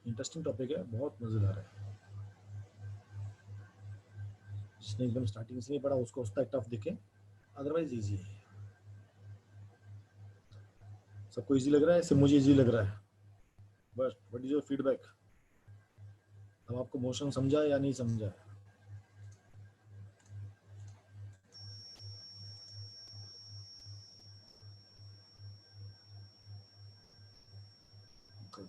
इंटरेस्टिंग टॉपिक है, बहुत मजेदार है, जिसने एकदम स्टार्टिंग से नहीं पढ़ा उसको उस तक टफ दिखे, अदरवाइज इजी है। सबको इजी लग रहा है, सिर्फ मुझे इजी लग रहा है, बस व्हाट इज योर फीडबैक। अब आपको मोशन समझा या नहीं समझा। गुड।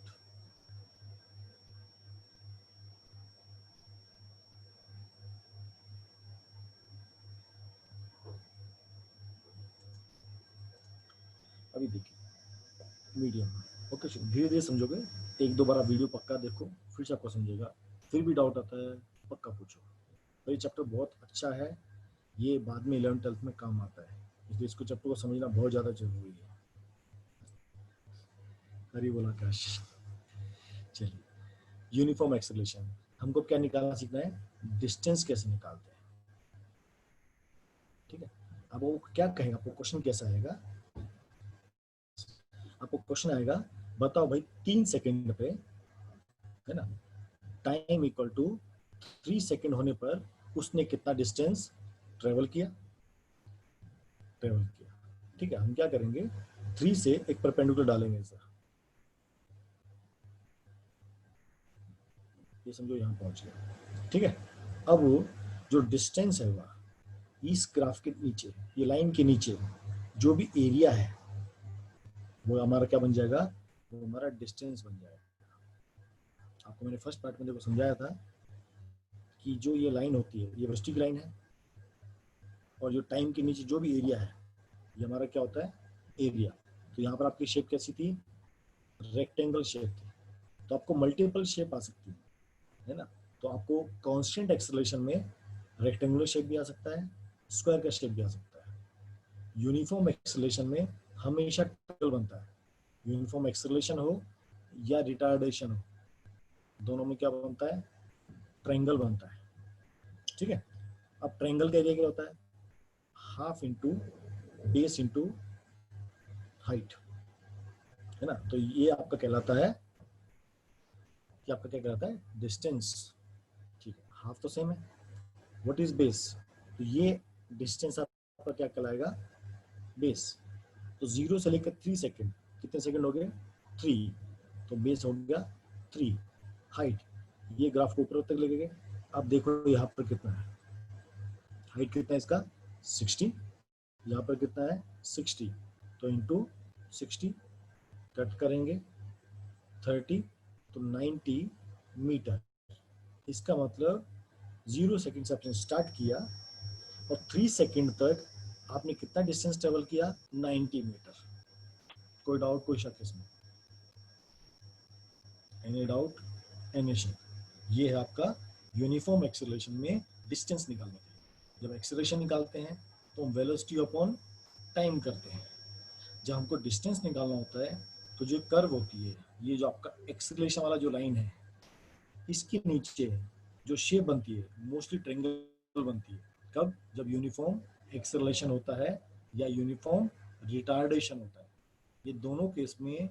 अभी देखिए मीडियम, ओके, धीरे धीरे समझोगे, एक दो बार आप वीडियो पक्का देखो, फिर से आपको समझेगा। फिर भी डाउट आता है पक्का पूछो। तो ये चैप्टर बहुत अच्छा है, ये बाद में 11th 12th में काम आता है, इसलिए इसको चैप्टर को समझना बहुत ज़्यादा जरूरी है। हरी बोल आकाश। चलिए, यूनिफॉर्म एक्सेलरेशन, हमको क्या निकालना सीखना है, डिस्टेंस कैसे निकालते हैं, ठीक है। अब वो क्या कहेगा, आपको क्वेश्चन कैसा आएगा, आपको क्वेश्चन आएगा, बताओ भाई 3 सेकंड पे, है ना, टाइम इक्वल टू 3 सेकंड होने पर उसने कितना डिस्टेंस ट्रेवल किया, ठीक है। हम क्या करेंगे, 3 से एक परपेंडिकुलर डालेंगे सर, ये समझो यहाँ पहुंच गया, ठीक है। अब जो डिस्टेंस है वह इस ग्राफ के नीचे, ये लाइन के नीचे जो भी एरिया है वो हमारा क्या बन जाएगा, वो हमारा डिस्टेंस बन जाएगा। आपको मैंने फर्स्ट पार्ट में देखो समझाया था कि जो ये लाइन होती है ये वेलोसिटी की लाइन है, और जो टाइम के नीचे जो भी एरिया है ये हमारा क्या होता है, एरिया। तो यहाँ पर आपकी शेप कैसी थी, रेक्टेंगल शेप थी। तो आपको मल्टीपल शेप आ सकती है ना। तो आपको कांस्टेंट एक्सेलरेशन में रेक्टेंगुलर शेप भी आ सकता है, स्क्वायर का शेप भी आ सकता है। यूनिफॉर्म एक्सेलरेशन में हमेशा ट्रायंगल बनता है। यूनिफॉर्म एक्सेलरेशन हो या रिटार्डेशन हो, दोनों में क्या बनता है, ट्रायंगल बनता है, ठीक है। अब ट्रायंगल का एरिया क्या होता है, half into base into height, है ना। तो ये आपका कहलाता है कि आपका क्या कहलाता है, डिस्टेंस, ठीक है। हाफ तो सेम है, व्हाट इज बेस, तो ये डिस्टेंस आपका क्या कहलाएगा, बेस। तो 0 से लेकर 3 सेकंड, कितने सेकंड हो गए, 3, तो बेस हो गया 3। हाइट, ये ग्राफ को ऊपर तक ले गए। अब देखो यहाँ पर कितना है, हाइट कितना है इसका, 60, यहाँ पर कितना है 60, तो इंटू 60 कट करेंगे 30, तो 90 मीटर। इसका मतलब 0 सेकंड से आपने स्टार्ट किया और 3 सेकंड तक आपने कितना डिस्टेंस ट्रेवल किया, 90 मीटर। कोई डाउट, कोई शक इसमें, एनी डाउट, एनी शक। ये है आपका यूनिफॉर्म एक्सेलरेशन में डिस्टेंस निकालने के लिए। जब एक्सेलरेशन निकालते हैं तो हम वेलोसिटी अपॉन टाइम करते हैं। जब हमको डिस्टेंस निकालना होता है तो जो कर्व होती है, ये जो आपका एक्सेलरेशन वाला जो लाइन है, इसके नीचे जो शेप बनती है मोस्टली ट्रायंगल बनती है। कब, जब यूनिफॉर्म एक्सेलरेशन होता है या यूनिफॉर्म रिटार्डेशन होता है। ये दोनों केस में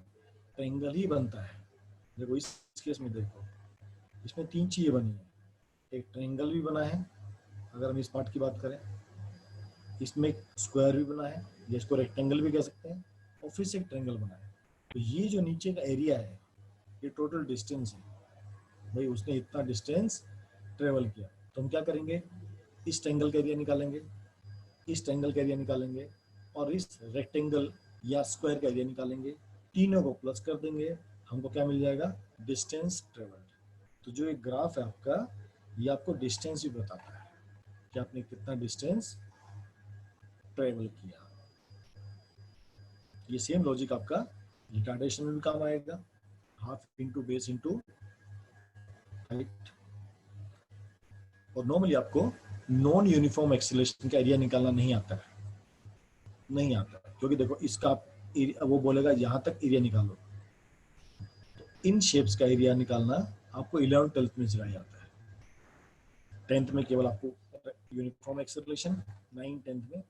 ट्रायंगल ही बनता है। देखो इस केस में देखो, इसमें 3 चीजें बनी है, एक ट्रायंगल भी बना है अगर हम इस पार्ट की बात करें, इसमें एक स्क्वायर भी बना है, जिसको रेक्टेंगल भी कह सकते हैं, और फिर से एक ट्रायंगल बना है। तो ये जो नीचे का एरिया है ये टोटल डिस्टेंस है, भाई उसने इतना डिस्टेंस ट्रेवल किया। तो हम क्या करेंगे, इस ट्रायंगल का एरिया निकालेंगे, इस ट्रायंगल का एरिया निकालेंगे, और इस रेक्टेंगल या स्क्वायर का एरिया निकालेंगे, तीनों को प्लस कर देंगे, हमको क्या मिल जाएगा, डिस्टेंस ट्रेवल्ड। तो जो एक ग्राफ है आपका, ये आपको डिस्टेंस भी बताता है कि आपने कितना डिस्टेंस ट्रेवल किया। ये सेम लॉजिक आपका रिटार्डेशन में भी काम आएगा, half into base into height. और नॉर्मली आपको नॉन यूनिफॉर्म एक्सीलरेशन का एरिया निकालना नहीं आता है, नहीं आता, क्योंकि देखो इसका वो बोलेगा यहाँ तक एरिया निकालो। तो इन शेप्स का एरिया निकालना आपको 11th 12th में सिखाया जाता है। 10th में केवल आपको यूनिफॉर्म एक्सेलरेशन, 9th 10th में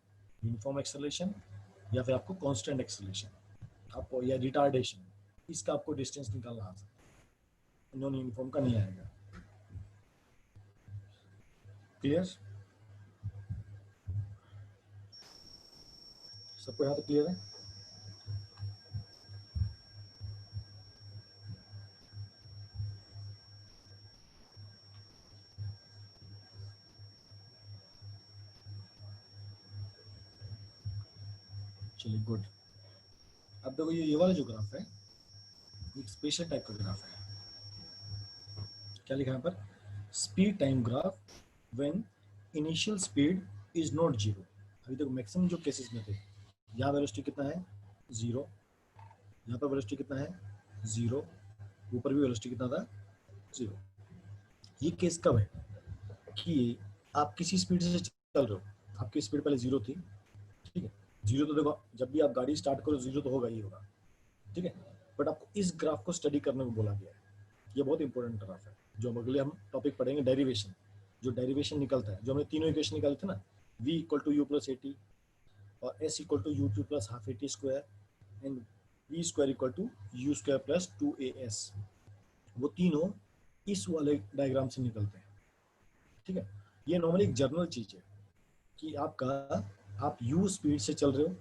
यूनिफॉर्म एक्सेलरेशन, या फिर आपको कांस्टेंट एक्सेलरेशन आपको, या रिटार्डेशन, इसका आपको डिस्टेंस निकालना आता है, नॉन यूनिफॉर्म का नहीं आएगा। क्लियर, सबको यहाँ तक क्लियर है। चलिए गुड। अब देखो ये वाला जो ग्राफ है एक स्पेशल टाइप का ग्राफ है। क्या लिखा है यहाँ पर, speed time graph when initial speed is not zero. अभी देखो मैक्सिमम जो केसेस में थे, यहाँ वेलोसिटी कितना है, जीरो, यहाँ पर वेलोसिटी कितना है, जीरो, ऊपर भी वेलोसिटी कितना था, जीरो। ये केस कब है कि आप किसी स्पीड से चल रहे हो, आपकी स्पीड पहले जीरो थी, ठीक है। जीरो तो देखो जब भी आप गाड़ी स्टार्ट करो जीरो तो होगा ही होगा, ठीक है। बट आपको इस ग्राफ को स्टडी करने को बोला गया है। ये बहुत इंपॉर्टेंट ग्राफ है, जो अगले हम टॉपिक पढ़ेंगे, डेरिवेशन। जो डेरिवेशन निकलता है, जो हमने तीनों इक्वेशन निकाले थे ना, v equal to U plus A T, और s equal to U two plus half A T square, and v square equal to U square plus 2as, वो तीनों इस वाले डायग्राम से निकलते हैं, ठीक है। ये नॉर्मली एक जर्नल चीज है कि आप u स्पीड से चल रहे हो,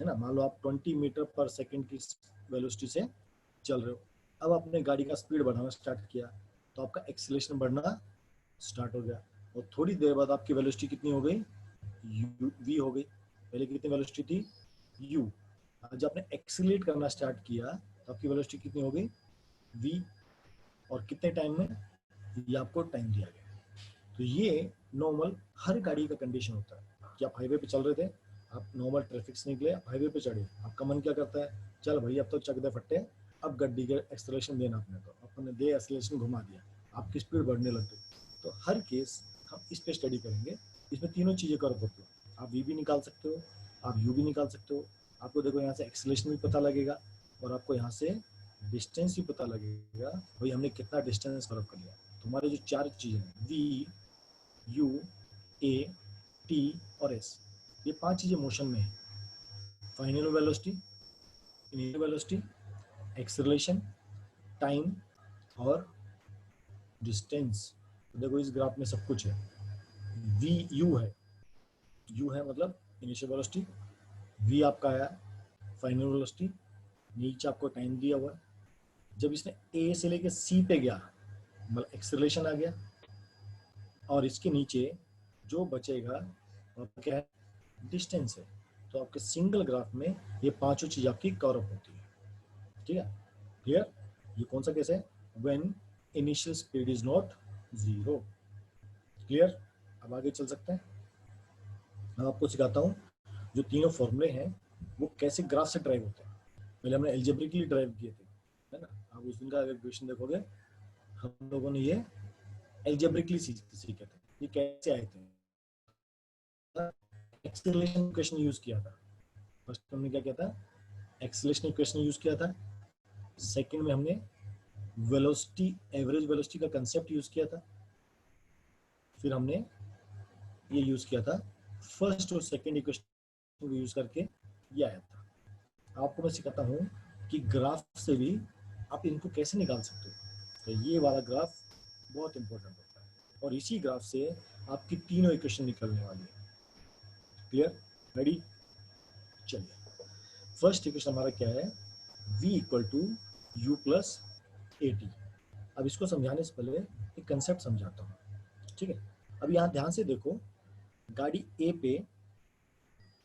है ना। मान लो आप 20 मीटर पर सेकंड की वेलोसिटी से चल रहे हो। अब आपने गाड़ी का स्पीड बढ़ाना स्टार्ट किया, तो आपका एक्सेलरेशन बढ़ना स्टार्ट हो गया, और थोड़ी देर बाद आपकी वेलोसिटी कितनी हो गई, यू वी हो गई। पहले कितनी वेलोसिटी थी, यू। जब आपने एक्सीलरेट करना स्टार्ट किया तो आपकी वेलोसिटी कितनी हो गई, वी। और कितने टाइम में, ये आपको टाइम दिया गया। तो ये नॉर्मल हर गाड़ी का कंडीशन होता है कि आप हाईवे पे चल रहे थे, आप नॉर्मल ट्रैफिक से निकले, आप हाईवे पे चढ़े, आपका मन क्या करता है, चल भाई अब तो चक दे फट्टे, अब गड्डी के एक्सेलरेशन देना अपने, तो अपने दे एक्सेलरेशन घुमा दिया, आपकी स्पीड बढ़ने लग गई। तो हर केस हम इस पे स्टडी करेंगे। इसमें तीनों चीज़ें कर सकते हो, आप वी भी निकाल सकते हो, आप यू भी निकाल सकते हो। आपको देखो यहाँ से एक्सेलरेशन भी पता लगेगा, और आपको यहाँ से डिस्टेंस भी पता लगेगा, भाई हमने कितना डिस्टेंस कवर कर लिया। तुम्हारे जो चार चीज़ें हैं, वी, यू, ए, टी और एस, ये पांच चीजें मोशन में है। Final velocity, initial velocity, acceleration, time और डिस्टेंस। तो देखो इस ग्राफ में सब कुछ है। वी यू है, यू है मतलब इनिशियल वेलोसिटी, वी आपका है फाइनल वेलोसिटी, नीचे आपको टाइम दिया हुआ है। जब इसने ए से लेके सी पे गया मतलब एक्सेलरेशन आ गया, और इसके नीचे जो बचेगा वो क्या है, डिस्टेंस है। तो आपके सिंगल ग्राफ में ये पांचों चीज आपकी कवर अप होती है। ठीक है, क्लियर। ये कौन सा केस है, when initial speed is not zero. Clear, अब आगे चल सकते हैं। मैं आपको सिखाता हूँ जो तीनों फॉर्मूले हैं वो कैसे ग्राफ से ड्राइव होते हैं। पहले हमने एल्जेब्रिकली ड्राइव किए थे, है ना। आप उस दिन का अगर क्वेश्चन देखोगे, हम लोगों ने ये एल्जेब्रिकली सीखे थे, ये कैसे आए थे। एक्सेलरेशन इक्वेशन यूज किया था। फर्स्ट हमने क्या किया था, एक्सेलरेशन इक्वेशन यूज किया था। सेकंड में हमने वेलोसिटी, एवरेज वेलोसिटी का कंसेप्ट यूज किया था। फिर हमने ये यूज किया था फर्स्ट और सेकंड इक्वेशन को यूज करके ये आया था। आपको मैं सिखाता हूँ कि ग्राफ से भी आप इनको कैसे निकाल सकते हो। तो ये वाला ग्राफ बहुत इंपॉर्टेंट होता है, और इसी ग्राफ से आपकी तीनों इक्वेशन निकलने वाली है। क्लियर, रेडी, चलिए। फर्स्ट इक्वेशन हमारा क्या है, v equal to U plus A T. अब इसको समझाने से पहले एक कंसेप्ट समझाता हूँ, ठीक है। अब यहाँ ध्यान से देखो, गाड़ी ए पे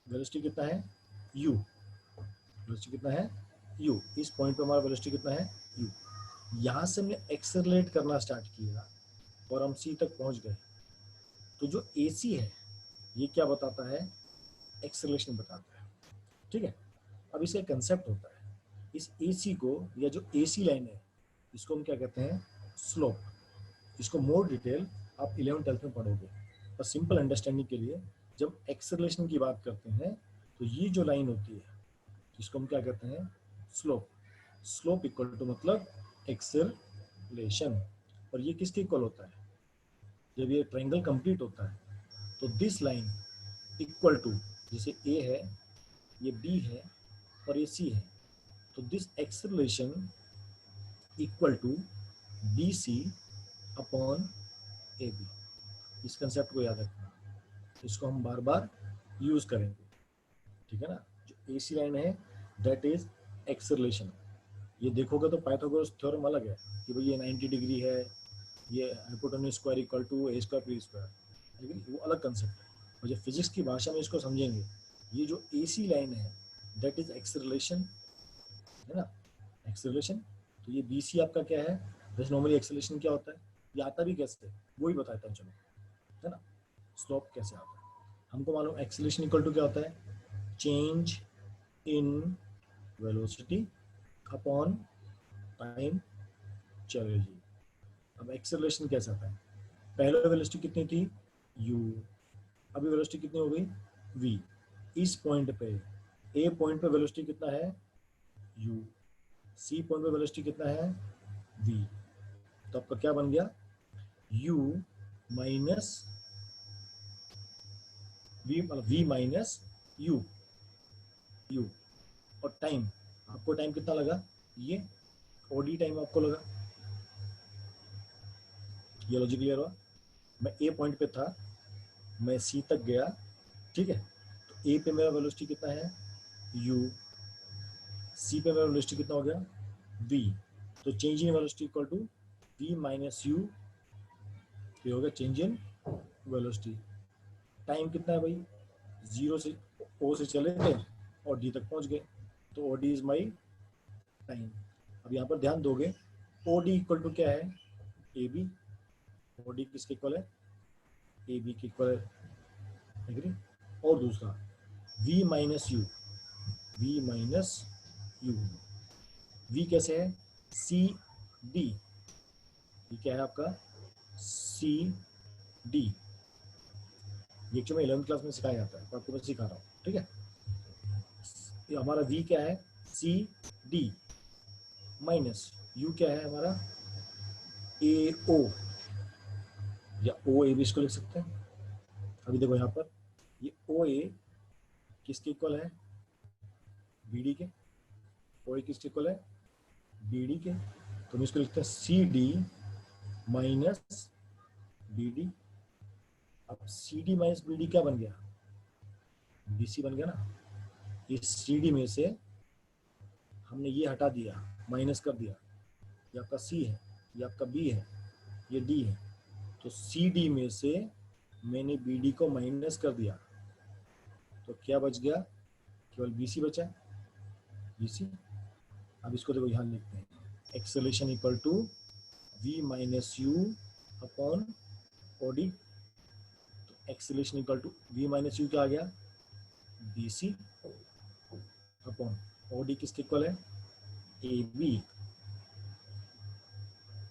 वेलोसिटी कितना है, u, वेलोसिटी कितना है, u। इस पॉइंट पे हमारा वेलोसिटी कितना है, u। यहाँ से हमने एक्सेलरेट करना स्टार्ट किया और हम c तक पहुँच गए। तो जो ac है ये क्या बताता है, एक्सेलरेशन बताता है, ठीक है। अब इसका कंसेप्ट होता है, इस AC को, या जो AC लाइन है, इसको हम क्या कहते हैं, स्लोप। इसको मोर डिटेल आप 11th-12th में पढ़ोगे। और सिंपल अंडरस्टैंडिंग के लिए, जब एक्सेलरेशन की बात करते हैं तो ये जो लाइन होती है इसको हम क्या कहते हैं, स्लोप। स्लोप इक्वल टू मतलब एक्सेलरेशन। और ये किसके इक्वल होता है, जब ये ट्रायंगल कंप्लीट होता है तो दिस लाइन इक्वल टू, जैसे ए है, ये बी है और ये सी है, तो this acceleration equal to B C upon A B. इस कंसेप्ट को याद रखना, इसको हम बार बार यूज करेंगे, ठीक है ना। जो AC लाइन है दैट इज एक्सेलरेशन। ये देखोगे तो पाइथागोरस थ्योरम अलग है कि भाई ये 90 डिग्री है, ये hypotenuse square equal to A square P square, लेकिन वो अलग कंसेप्ट है। और जब फिजिक्स की भाषा में इसको समझेंगे, ये जो AC लाइन है दैट इज एक्सेलरेशन, है ना, एक्सेलरेशन। तो ये BC आपका क्या है, जैसे नॉर्मली एक्सेलरेशन क्या होता है, ये आता भी कैसे है वो ही बताता हूँ, चलो, है ना। स्लोप कैसे आता है, हमको मालूम एक्सेलरेशन इक्वल टू क्या होता है, change in velocity upon time. चलो जी, अब एक्सेलरेशन कैसे आता है, पहले वेलोसिटी कितनी थी, u, अभी वेलोसिटी कितनी हो गई, v। इस पॉइंट पे, a पॉइंट पे वेलोसिटी कितना है, u, c पॉइंट पे वेलोसिटी कितना है, v। तो आपका क्या बन गया, u माइनस v, मतलब v माइनस u, u। और टाइम, आपको टाइम कितना लगा, ये ओडी टाइम आपको लगा। ये लॉजिक क्लियर हुआ, मैं ए पॉइंट पे था, मैं सी तक गया, ठीक है। तो ए पे मेरा वेलोसिटी कितना है, यू, सी पे मेरा वेलोसिटी कितना हो गया, वी। तो change in velocity equal to v minus U, ये होगा चेंज इन वेलोसिटी। टाइम कितना है भाई, 0 से ओ से चले थे और डी तक पहुंच गए, तो O D is my time. अब यहाँ पर ध्यान दोगे, ओ डी इक्वल टू क्या है, ए बी। ओ डी किसके इक्वल है, ए बी के इक्वल है, एग्री। और दूसरा v minus you, v minus you, v कैसे है, सी डी, ये क्या है आपका सी डी, ये एक्चुअली 11th क्लास में सिखाया जाता है, तो आपको मैं सिखा रहा हूँ, ठीक है। ये हमारा v क्या है, सी डी, माइनस u क्या है हमारा ए ओ, या ओ ए भी इसको लिख सकते हैं। अभी देखो यहाँ पर ये ओ ए किसके इक्वल है, बी डी के। ओ ए किसके इक्वल है, बी डी के, तो हम इसको लिखते हैं C D minus B D. अब C D minus B D क्या बन गया, बी सी बन गया ना। इस सी डी में से हमने ये हटा दिया, माइनस कर दिया, ये आपका सी है, ये आपका बी है, ये डी है, तो सी डी में से मैंने बी डी को माइनस कर दिया, तो क्या बच गया, केवल बी सी बचा, बी सी। अब इसको देखो यहाँ लिखते हैं, acceleration equal to V minus U upon O D. तो acceleration equal to V minus U क्या आ गया, B C upon O D किसके इक्वल है, ए बी।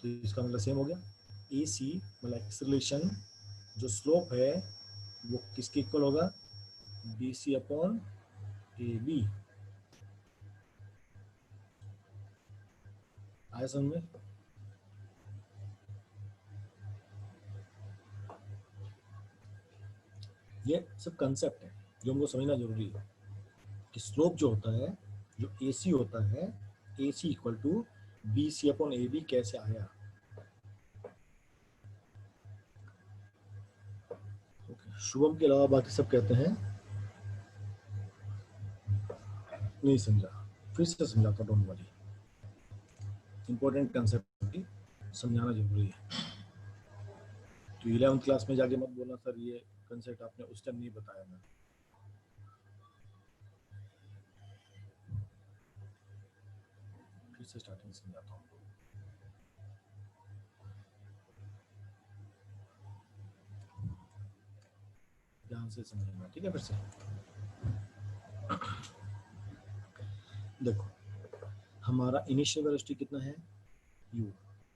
तो इसका मतलब सेम हो गया, ए सी मतलब एक्सेलरेशन जो स्लोप है वो किसके इक्वल होगा, B C upon A B. आया समझ में। ये सब कंसेप्ट है जो हमको समझना जरूरी है कि स्लोप जो होता है, जो ए सी होता है, A C equal to B C upon A B कैसे आया। शुभम के अलावा बाकी सब कहते हैं नहीं समझा, फिर से समझाता, डोंट वरी, इंपॉर्टेंट कंसेप्ट समझाना जरूरी है। तो 11th क्लास में जाके मत बोलना सर ये कंसेप्ट आपने उस टाइम नहीं बताया। मैं फिर से स्टार्टिंग समझाता हूँ। ध्यान से समझना, ठीक है। फिर से देखो, हमारा इनिशियल वेलोसिटी कितना है, u।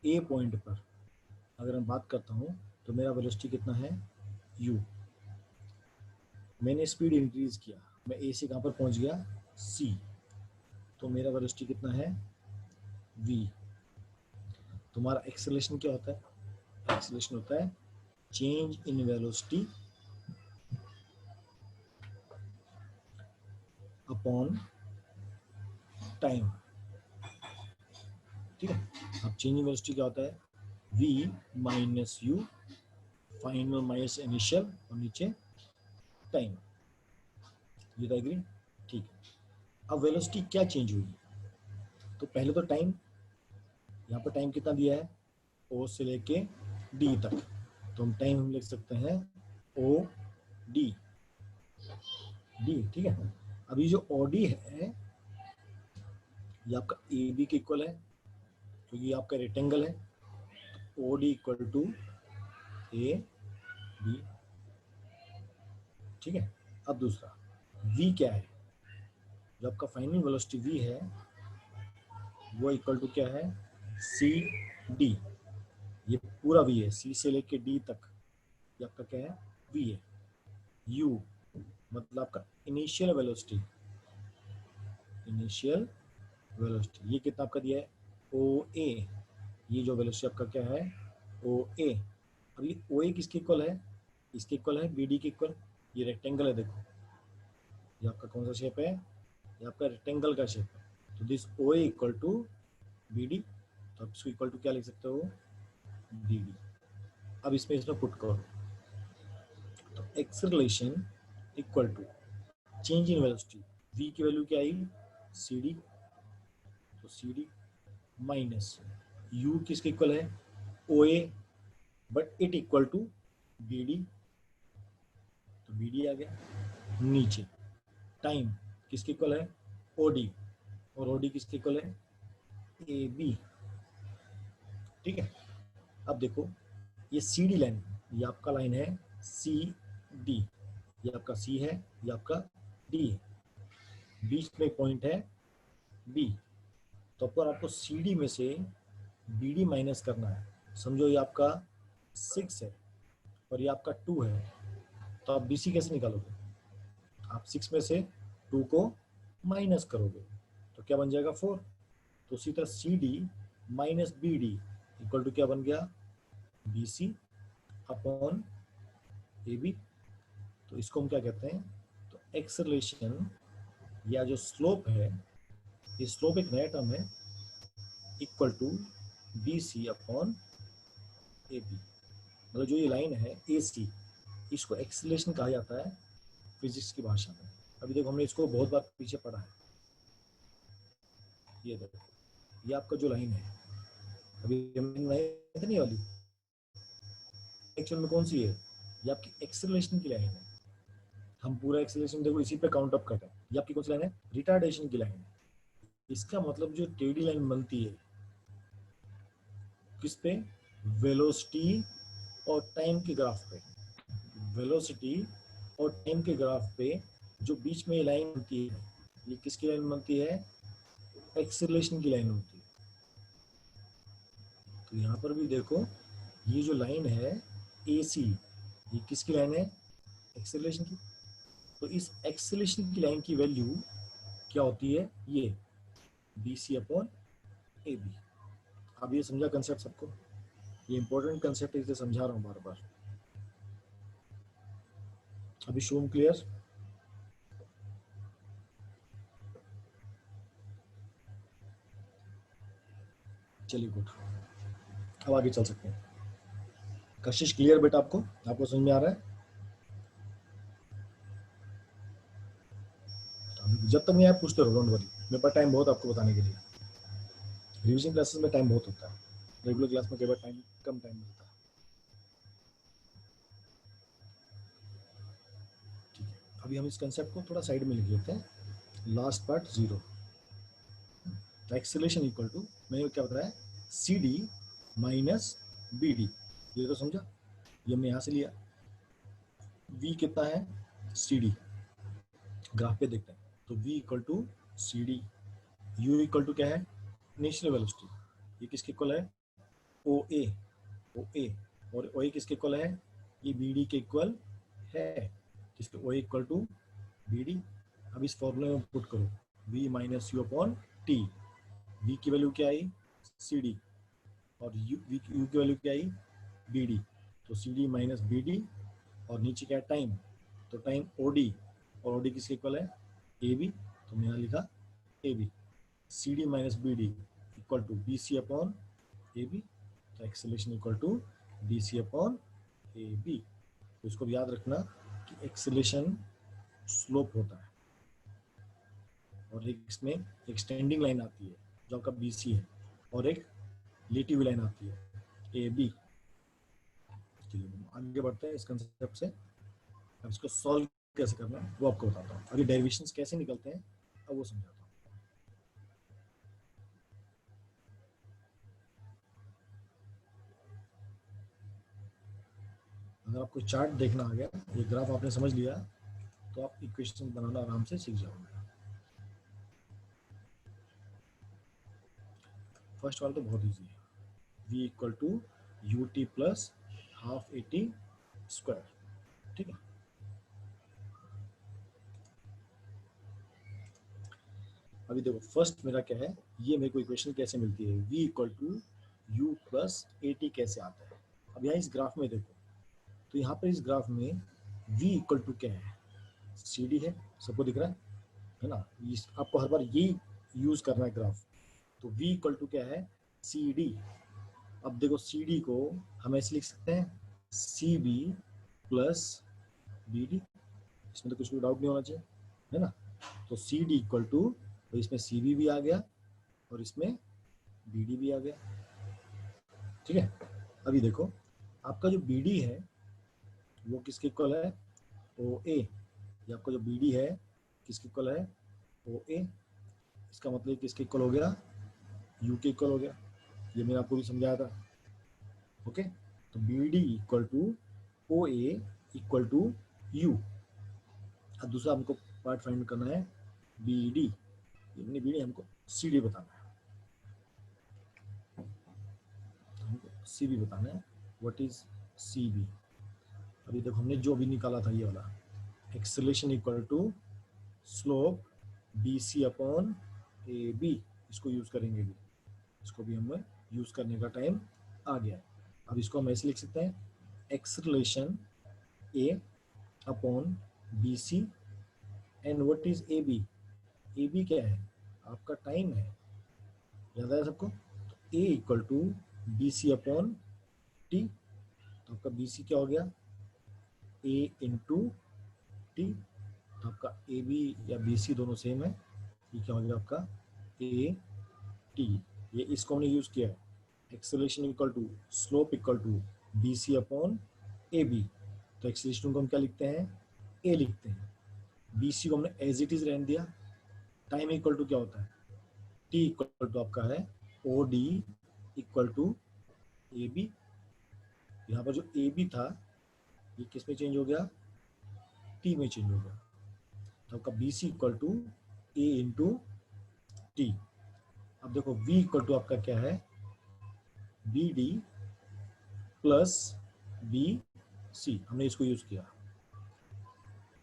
ए पॉइंट पर अगर मैं बात करता हूँ तो मेरा वेलोसिटी कितना है, u। मैंने स्पीड इंक्रीज किया, मैं ए से कहाँ पर पहुँच गया, c, तो मेरा वेलोसिटी कितना है, v। तुम्हारा एक्सेलरेशन क्या होता है, एक्सेलरेशन होता है change in velocity upon time, ठीक है। अब चेंज इन वेलोसिटी क्या होता है, v minus you, final minus initial, और नीचे टाइम, ये तो एग्री, ठीक है। अब वेलोसिटी क्या चेंज हुई, तो पहले तो टाइम, यहाँ पर टाइम कितना दिया है, ओ से लेके डी तक, तो हम टाइम हम लिख सकते हैं ओ डी, डी, ठीक है। अभी जो ओ डी है ये आपका ए बी के इक्वल है, क्योंकि आपका रेक्टेंगल है, O D equal to A B, ठीक है। अब दूसरा v क्या है, जो आपका फाइनल वेलोसिटी v है वो इक्वल टू क्या है, सी डी, ये पूरा v है, c से लेके d तक ये आपका क्या है, v है। u मतलब आपका इनिशियल वेलोसिटी, इनिशियल वेलोसिटी ये कितना आपका दिया है, ओ ए, ये जो वेलोसिटी आपका क्या है, ओ ए। अब ये ओ ए किसके इक्वल है, इसके इक्वल है बी डी के इक्वल, ये रेक्टेंगल है, देखो ये आपका कौन सा शेप है, ये आपका रेक्टेंगल का शेप है, तो this O A equal to B D, तो आप इसको इक्वल टू क्या लिख सकते हो, डी डी। अब इसमें पुट करो, तो acceleration equal to change in velocity, v की वैल्यू क्या आई, सी डी, तो सी डी माइनस u किसके इक्वल है, O A but it equal to B D, तो बी डी आ गया। नीचे टाइम किसके इक्वल है, ओ डी, और ओ डी किसके इक्वल है, ए बी। ठीक है, अब देखो ये सी डी लाइन, ये आपका लाइन है सी डी, ये आपका सी है, ये आपका डी है, बीच में पॉइंट है बी। तो पर आपको सी डी में से बी डी माइनस करना है। समझो ये आपका 6 है और ये आपका 2 है, तो आप बी सी कैसे निकालोगे, आप 6 में से 2 को माइनस करोगे तो क्या बन जाएगा 4। तो उसी तरह C D minus B D equal to क्या बन गया, B C upon A B. तो इसको हम क्या कहते हैं, तो एक्सेलरेशन या जो स्लोप है, ये स्लोप एक नया टर्म है, equal to B C upon A B. मतलब जो ये लाइन है ए सी, इसको एक्सेलरेशन कहा जाता है फिजिक्स की भाषा में। अभी देखो हमने इसको बहुत बार पीछे पढ़ा है। ये देखो ये आपका जो लाइन है, अभी लाइन नहीं वाली, एक्चुअल में कौन सी है, ये आपकी एक्सेलरेशन की लाइन है। हम पूरा एक्सेलरेशन देखो इसी पे काउंट अप करते हैं। ये आपकी कौन सी लाइन है, रिटार्डेशन की लाइन है। इसका मतलब जो टेढ़ी लाइन बनती है किस पे, वेलोसिटी और टाइम के ग्राफ पे, वेलोसिटी और टाइम के ग्राफ पे जो बीच में ये लाइन बनती है, ये किसकी लाइन बनती है, एक्सेलरेशन की लाइन होती है। तो यहाँ पर भी देखो ये जो लाइन है ए सी, ये किसकी लाइन है, एक्सेलरेशन की। तो इस एक्सेलरेशन की लाइन की वैल्यू क्या होती है, ये B C upon A B. अब ये समझा कंसेप्ट सबको, ये इंपॉर्टेंट कंसेप्ट है, इसे समझा रहा हूँ बार बार। अभी शूम क्लियर, चलिए गुड, अब आगे चल सकते हैं। कशिश क्लियर बेटा, आपको आपको समझ में आ रहा है, जब तक नहीं आया पूछते रहो, डोंट वरी, मेरे पास टाइम बहुत आपको बताने के लिए। रिविजन क्लासेस में टाइम बहुत होता है, रेगुलर क्लास में कई बार टाइम कम टाइम मिलता है। ठीक है, अभी हम इस कंसेप्ट को थोड़ा साइड में लिख लेते हैं। Last part 0, acceleration equal to, मैंने क्या बताया, C D minus B D, ये तो समझा, ये हमने यहाँ से लिया। v कितना है, सी डी, ग्राफ पे देखते हैं, तो v equal to C D, u equal to क्या है, इनिशियल वेलोसिटी, ये किसके इक्वल है, ओ ए, ओ ए, और ओ ए किसके इक्वल है, ये बी डी के इक्वल है, जिसके O A equal to B D. अब इस फॉर्मूले में पुट करो v minus U upon T, v की वैल्यू क्या आई, सी डी, और u की वैल्यू क्या आई, बी डी। तो C D minus B D, और नीचे क्या है, टाइम, तो टाइम ओ डी, और ओ डी किसके इक्वल है, ए बी, तो मैंने लिखा A B. C D minus B D equal to B C upon A B, तो acceleration equal to B C upon A B. तो इसको याद रखना कि एक्सेलरेशन स्लोप होता है, और एक इसमें एक स्टैंडिंग लाइन आती है जो आपका बी सी है, और एक लेटी हुई लाइन आती है ए बी। आगे बढ़ते हैं इस कंसेप्ट से। अब इसको सॉल्व कैसे करना है वो आपको बताता हूँ, अभी डेरिवेशंस कैसे निकलते हैं अब वो समझाता हूँ। अगर आपको चार्ट देखना आ गया, ये ग्राफ आपने समझ लिया, तो आप इक्वेशन बनाना आराम से सीख जाओगे। फर्स्ट वाला तो बहुत इजी है, v equal to U T plus half A T square, ठीक है। अभी देखो फर्स्ट मेरा क्या है, ये मेरे को इक्वेशन कैसे मिलती है, v equal to U plus A T कैसे आता है। अब यहाँ इस ग्राफ में देखो, तो यहाँ पर इस ग्राफ में v इक्वल टू क्या है, सी डी है, सबको दिख रहा है ना, आपको हर बार ये यूज करना है ग्राफ। तो v इक्वल टू क्या है, सी डी। अब देखो सी डी को हम ऐसे लिख सकते हैं, C B plus B D, इसमें तो कुछ भी डाउट नहीं होना चाहिए, है ना। तो सी डी इक्वल टू, तो इसमें सी बी भी आ गया और इसमें बी डी भी आ गया, ठीक है। अभी देखो आपका जो बी डी है वो किसके इक्वल है, ओ ए। ये आपका जो बी डी है किसके इक्वल है, ओ ए। इसका मतलब किसके इक्वल हो गया, यू के इक्वल हो गया। ये मैंने आपको भी समझाया था। ओके, तो B D equal to O A equal to U. अब दूसरा हमको पार्ट फाइंड करना है बी डी। बी डी हमको सी डी बताना है, हमको सी बी बताना है। What is C B. अभी देखो हमने जो भी निकाला था ये वाला, acceleration equal to slope B C upon A B, इसको यूज करेंगे भी, इसको भी हमें यूज करने का टाइम आ गया है। अब इसको हम ऐसे लिख सकते हैं, acceleration A upon B C and what is A B. A B क्या है, आपका टाइम है, याद आया सबको। तो A equal to B C upon T. तो आपका बी सी क्या हो गया, ए इंटू टी। तो आपका ए बी या बी सी दोनों सेम है। ये क्या हो गया आपका ए टी। ये इसको हमने यूज किया है, acceleration equal to slope equal to B C upon A B. तो एक्सेलरेशन को हम क्या लिखते हैं, ए लिखते हैं। बी सी को हमने एज इट इज रहने दिया। टाइम इक्वल टू क्या होता है, टी इक्वल टू आपका है O D equal to A B. यहाँ पर जो ए बी था ये किस में चेंज हो गया, टी में चेंज हो गया। तो आपका B C equal to A into T. अब देखो v इक्वल टू आपका क्या है, B D plus B C, हमने इसको यूज किया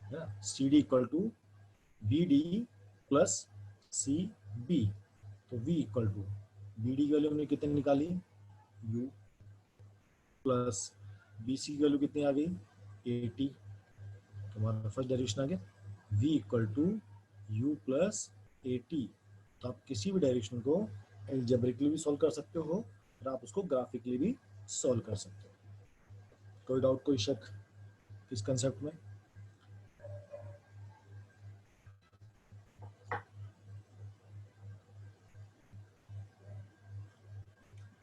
है ना। C D equal to B D plus C B. तो v equal to B D की वैल्यू हमने कितनी निकाली, u प्लस बी सी की वैल्यू कितनी आ गई, ए टी। तो हमारा फर्स्ट डेरिवेशन आ गया v equal to U plus A T. तो आप किसी भी डायरेक्शन को एल्जेब्रिकली भी सॉल्व कर सकते हो और आप उसको ग्राफिकली भी सॉल्व कर सकते हो। कोई डाउट, कोई शक इस कंसेप्ट में।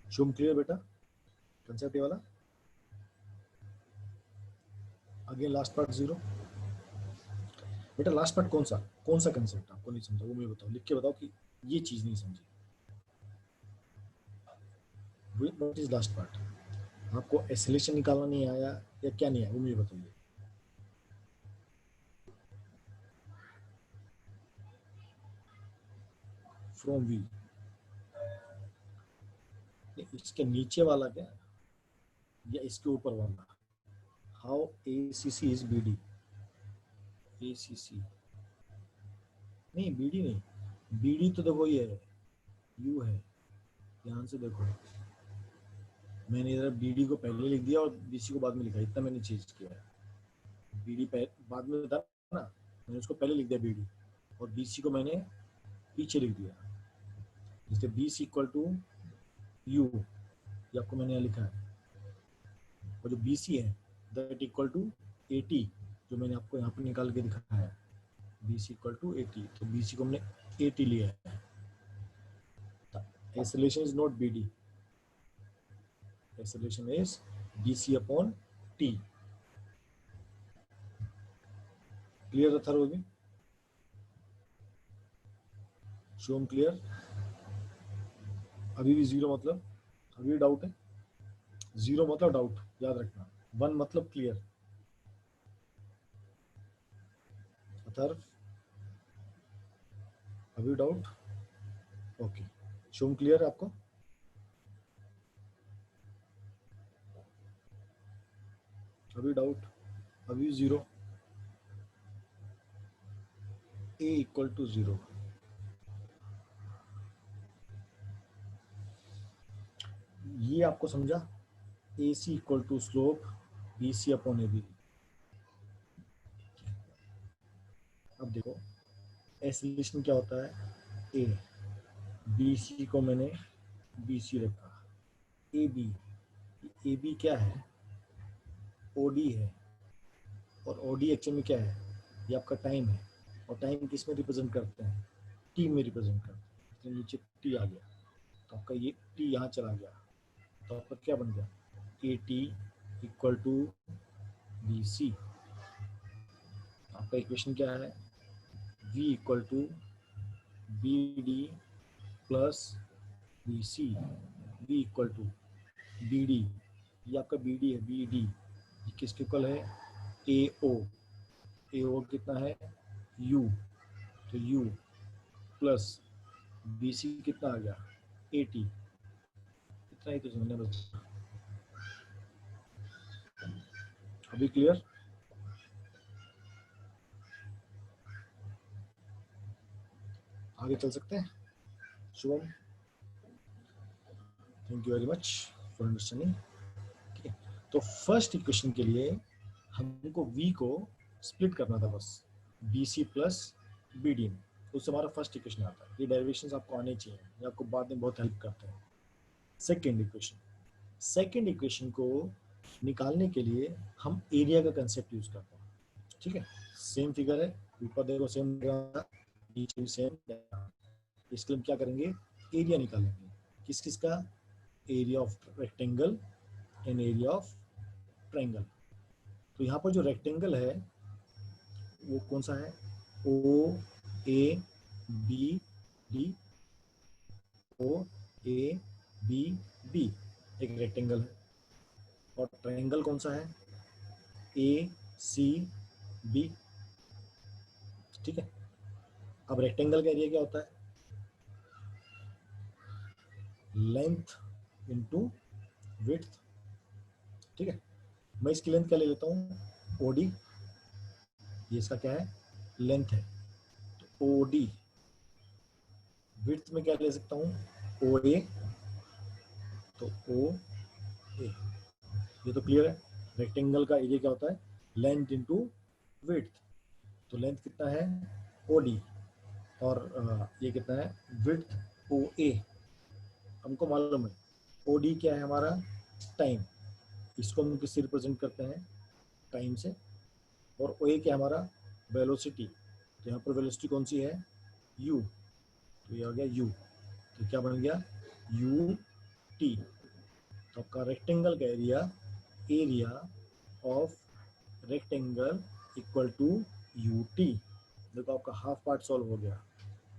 शुभ क्लियर बेटा, कंसेप्ट ये वाला। Again last part zero. बेटा लास्ट पार्ट कौन सा कंसेप्ट आपको नहीं समझा वो मुझे बताओ, लिख के बताओ कि ये चीज नहीं समझी। व्हाट इज लास्ट पार्ट, आपको एक्सेलरेशन निकालना नहीं आया या क्या नहीं आया वो मुझे बताइए। फ्रॉम वी, इसके नीचे वाला क्या या इसके ऊपर वाला, how A C C is B D. A C C नहीं, बी डी नहीं, बी डी तो देखो ये है, यू है। ध्यान से देखो, मैंने इधर बी डी को पहले लिख दिया और बी सी को बाद में लिखा, इतना मैंने चेंज किया है। बी डी बाद में था ना, मैंने उसको पहले लिख दिया बी डी, और बी सी को मैंने पीछे लिख दिया। जैसे B C equal to U, ये आपको मैंने यहाँ लिखा है। और जो बी सी है that equal to A T, जो मैंने आपको यहाँ पर निकाल के दिखाया है, B C equal to A T. तो बी सी को हमने ए टी लिया है। Acceleration is not B D, acceleration is B C upon T. Clear था वो भी, शोम क्लियर। अभी भी जीरो मतलब अभी भी डाउट है, जीरो मतलब डाउट, याद रखना। वन मतलब क्लियर। अथर्व अभी डाउट, ओके। शोम क्लियर है आपको, अभी डाउट, अभी zero, A equal to zero. ये आपको समझा, A C equal to slope B C upon A B. अब देखो एक्सेलरेशन क्या होता है, ए, बी सी को मैंने बी सी रखा, ए बी क्या है, ओ डी है। और ओ डी एक्चुअल में क्या है, ये आपका टाइम है। और टाइम किस में रिप्रेजेंट करते हैं, टी में रिप्रेजेंट करते हैं। तो नीचे टी आ गया, तो आपका ये टी यहाँ चला गया, तो आपका क्या बन गया, A T equal to B C. आपका इक्वेशन क्या है? V equal to B D plus B C. V equal to B D, ये आपका बी डी है, बी डी ये किसके इक्वल है? ए ओ। ए ओ कितना है? U, तो U प्लस बी सी कितना आ गया? A T. इतना ही तो समझना बस। अभी क्लियर? आगे चल सकते हैं? Shubham, thank you very much for understanding. ठीक है, तो फर्स्ट इक्वेशन के लिए हमको V को स्प्लिट करना था बस, B C plus B D में, उससे हमारा फर्स्ट इक्वेशन आता है। ये डेरिवेशंस आपको आने चाहिए, ये आपको बाद में बहुत हेल्प करते हैं। सेकेंड इक्वेशन को निकालने के लिए हम एरिया का कंसेप्ट यूज करते हैं। ठीक है, सेम फिगर है, ऊपर देखो सेम, नीचे भी सेम। इसके लिए हम क्या करेंगे? एरिया निकालेंगे। किस किस का? Area of rectangle and area of triangle. तो यहाँ पर जो रेक्टेंगल है वो कौन सा है? O A B D, O A B D एक रेक्टेंगल है। और ट्रायंगल कौन सा है? A C B. ठीक है, अब रेक्टेंगल का एरिया क्या होता है? Length into width. ठीक है, मैं इसकी लेंथ क्या ले लेता हूँ? ओडी। ये इसका क्या है? लेंथ है, तो ओडी। विड्थ में क्या ले सकता हूँ? ओ ए, तो ओ ए। ये तो क्लियर है। रेक्टेंगल का एरिया क्या होता है? Length into width. तो लेंथ कितना है? ओडी। और ये कितना है? विड्थ ओ ए। हमको मालूम है ओडी क्या है हमारा? टाइम। इसको हम किससे रिप्रेजेंट करते हैं? टाइम से। और ओ ए क्या है हमारा? वेलोसिटी। तो यहाँ पर वेलोसिटी कौन सी है? यू। तो ये आ गया यू, तो क्या बन गया? U T. तो आपका रेक्टेंगल का area, area of rectangle equal to U T. देखो आपका हाफ पार्ट सॉल्व हो गया,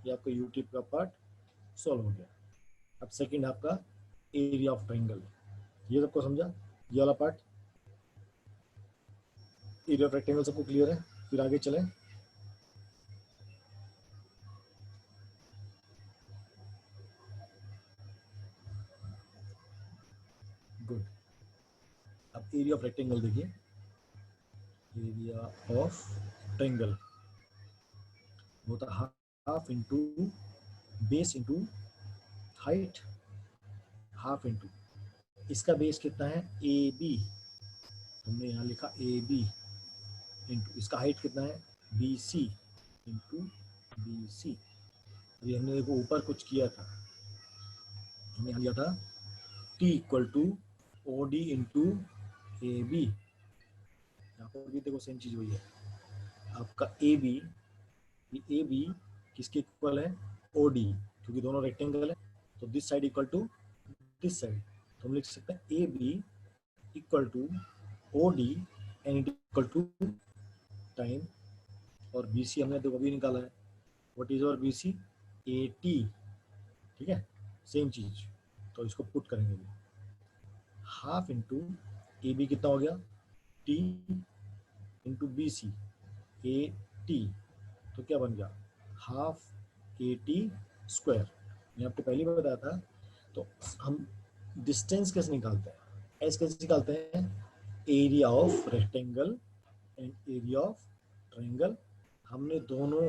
ये आपका यू टी का पार्ट सॉल्व हो गया। अब सेकंड आपका एरिया ऑफ ट्रायंगल, ये सबको समझा? ये वाला पार्ट एरिया ऑफ रेक्टेंगल सबको क्लियर है? फिर आगे चलें। गुड। अब एरिया ऑफ रेक्टेंगल देखिए, एरिया ऑफ ट्रायंगल होता half into base into height. Half into इसका बेस कितना है? A B. हमने यहाँ लिखा ए बी इंटू इसका हाइट कितना है? B C into B C. अभी हमने देखो ऊपर कुछ किया था, हमने यहाँ लिया था T equal to O D into A B. यहाँ पर भी देखो सेम चीज हुई है। आपका ए बी, ए बी किसके इक्वल है? ओ डी, क्योंकि दोनों रेक्टेंगल है, तो this side equal to this side. तो हम लिख सकते हैं A B equal to O D and it equal to time. और बी सी हमने देखो अभी निकाला है, व्हाट इज और बी सी? A T. ठीक है, सेम चीज। तो इसको पुट करेंगे, हाफ इंटू ए बी कितना हो गया? T into B C A T. तो क्या बन गया? Half A T square. मैं आपको पहले भी बताया था। तो हम डिस्टेंस कैसे निकालते हैं? एस कैसे निकालते हैं? Area of rectangle and area of triangle. हमने दोनों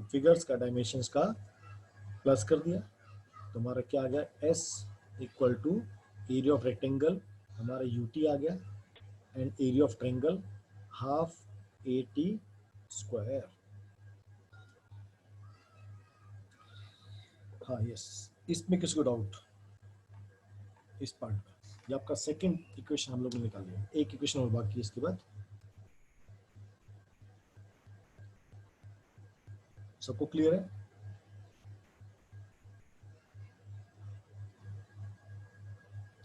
फिगर्स का डायमेंशंस का प्लस कर दिया, तो हमारा क्या आ गया? S equal to area of rectangle हमारा यू टी आ गया and area of triangle half A T square. हाँ यस, इसमें किसको डाउट? इस पार्ट में ये आपका सेकंड इक्वेशन हम लोग ने निकाल लिया, एक इक्वेशन और बाकी है इसके बाद। सबको क्लियर है?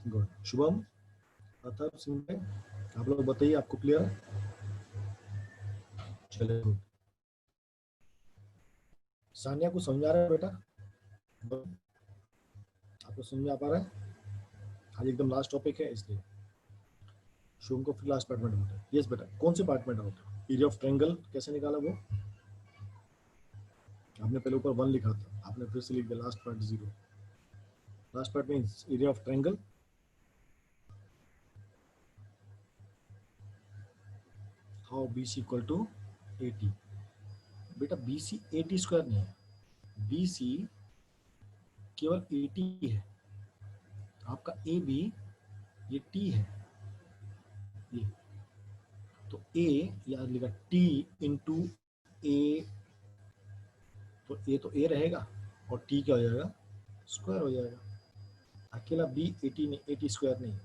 गुड। शुभम, अथर्व, सिंह, आप लोग बताइए, आपको क्लियर है? चलिए गुड। सानिया को समझ आ रहा है बेटा? आपको समझ आ पा रहा है? आज एकदम लास्ट टॉपिक है इसलिए। शुभम को फिर लास्ट पार्ट में डाउट है। यस बेटा, कौन से पार्ट में डाउट है? एरिया ऑफ ट्रायंगल कैसे निकाला वो? आपने पहले ऊपर 1 लिखा था, आपने फिर से लिख दिया last part 0। Last part means area of triangle. How BC equal to 80। बेटा BC 80 स्क्वायर नहीं है, BC केवल 80 है। आपका AB ये T है, ये तो A या लिखा T इंटू A, तो A तो A रहेगा और T क्या हो जाएगा? स्क्वायर हो जाएगा। अकेला B 80 नहीं, 80 स्क्वायर नहीं,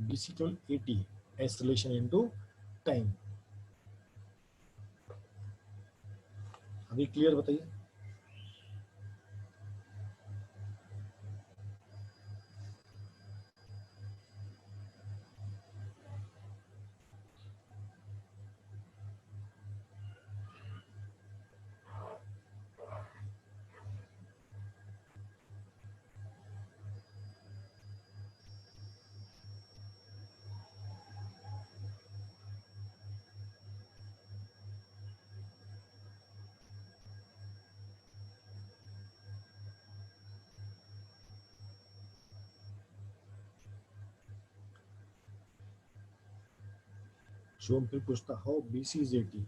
BC केवल 80 एस रिलेशन इनटू टाइम। अभी क्लियर बताइए? शुभम फिर पूछता, हाउ BC इज 80।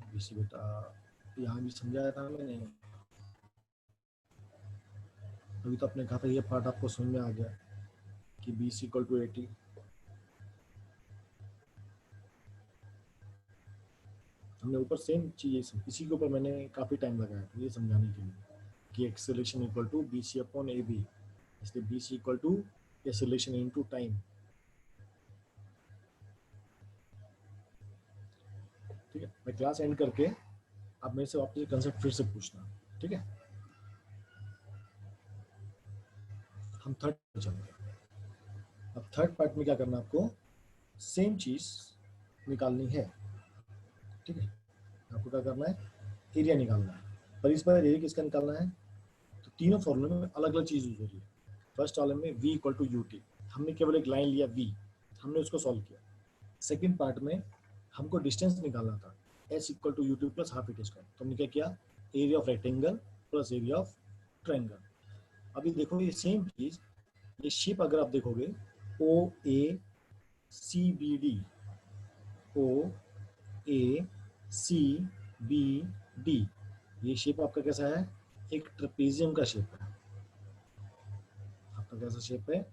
BC बेटा यहाँ भी समझाया था मैंने, अभी तो आपने कहा था ये पार्ट आपको समझ में आ गया कि BC इक्वल टू 80। हमने ऊपर सेम चीज, इसी के ऊपर मैंने काफी टाइम लगाया था ये समझाने के लिए कि acceleration equal to BC upon AB, इसलिए BC equal to acceleration into time. ठीक है, मैं क्लास एंड करके आप मेरे से वापस कंसेप्ट फिर से पूछना, ठीक है? हम थर्ड पे चलेंगे। अब थर्ड पार्ट में क्या करना है आपको? सेम चीज निकालनी है, ठीक है? आपको क्या करना है? एरिया निकालना है। पर इस बार एरिया किसका निकालना है? तो तीनों फॉर्मूले में अलग अलग चीज यूज हो रही है। फर्स्ट कॉलम में V इक्वल टू UT, हमने केवल एक लाइन लिया V, हमने उसको सॉल्व किया। सेकंड पार्ट में हमको डिस्टेंस निकालना था, S equal to UT plus half AT square, तो हमने क्या किया? Area of rectangle plus area of triangle. अभी देखो ये सेम चीज, ये शेप अगर आप देखोगे OACBD, OACBD, ये शेप आपका कैसा है? एक ट्रेपेजियम का शेप है। आपका कैसा शेप है?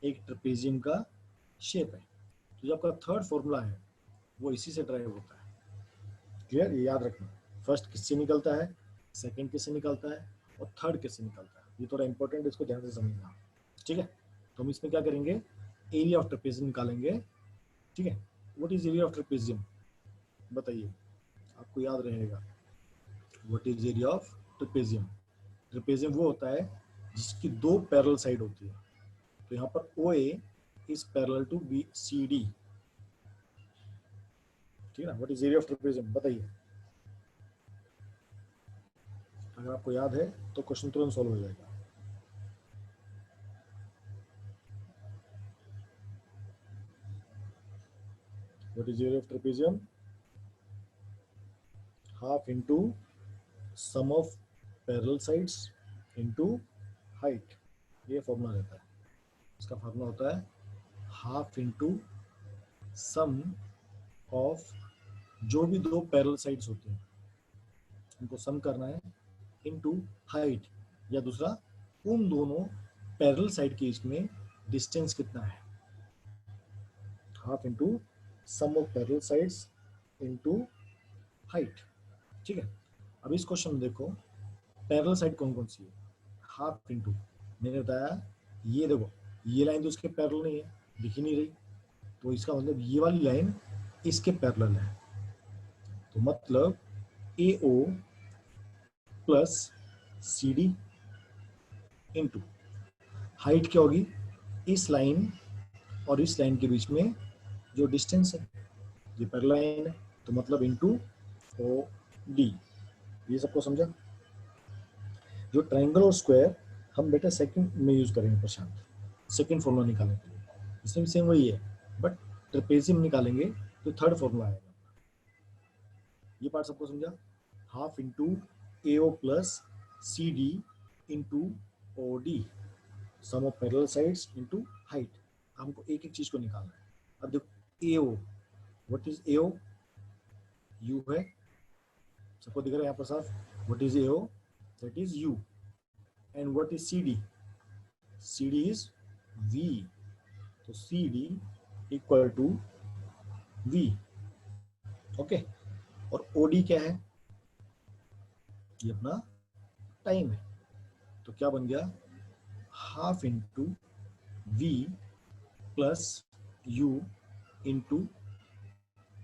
एक ट्रेपेजियम का शेप है। तो जो आपका थर्ड फॉर्मूला है वो इसी से ड्राइव होता है। क्लियर? ये याद रखना, फर्स्ट किससे निकलता है, सेकंड किससे निकलता है और थर्ड किससे निकलता है। ये थोड़ा इंपॉर्टेंट, इसको ध्यान से समझना, ठीक है? तो हम इसमें क्या करेंगे? एरिया ऑफ ट्रेपेजियम निकालेंगे, ठीक है? What is area of trapezium बताइए, आपको याद रहेगा। What is area of trapezium? Trapezium वो होता है जिसकी दो पैरेलल साइड होती है। तो यहाँ पर OA is parallel to BCD, ठीक है ना? What is area of trapezium बताइए। अगर आपको याद है तो क्वेश्चन तुरंत सॉल्व हो जाएगा। What is area of trapezium? Half into sum of parallel sides into height, ये फॉर्मूला रहता है। इसका फॉर्मूला होता है हाफ इंटू सम ऑफ, जो भी दो पैरेलल साइड्स होते हैं उनको सम करना है, इनटू हाइट, या दूसरा उन दोनों पैरेलल साइड के बीच में डिस्टेंस कितना है। Half into sum of parallel sides into height, ठीक है? अब इस क्वेश्चन में देखो पैरेलल साइड कौन कौन सी है। हाफ इंटू, मैंने बताया ये देखो, ये लाइन तो इसके पैरेलल नहीं है, दिख ही नहीं रही, तो इसका मतलब ये वाली लाइन इसके पैरेलल है। तो मतलब AO plus CD into height क्या होगी? इस लाइन और इस लाइन के बीच में जो डिस्टेंस है, ये पैरेलल लाइन है, तो मतलब इनटू ओ डी। ये सबको समझा? जो ट्रायंगल और स्क्वायर हम बेटा सेकंड में यूज करेंगे प्रशांत, सेकंड फॉर्मूला निकालने के लिए। इसमें भी सेम वही है, बट ट्रेपेजियम निकालेंगे तो थर्ड फॉर्मूला आएगा। ये पार्ट सबको समझा? Half into A O plus C D into O D, sum of parallel sides into height. हमको एक एक चीज को निकालना है। अब देखो A O, what is A O? U है, सबको दिख रहा है यहाँ पर साफ? What is A O? That is U. And what is C D? C D is V, तो C D equal to V. Okay, और ओ डी क्या है? ये अपना टाइम है, तो क्या बन गया? Half into V plus U into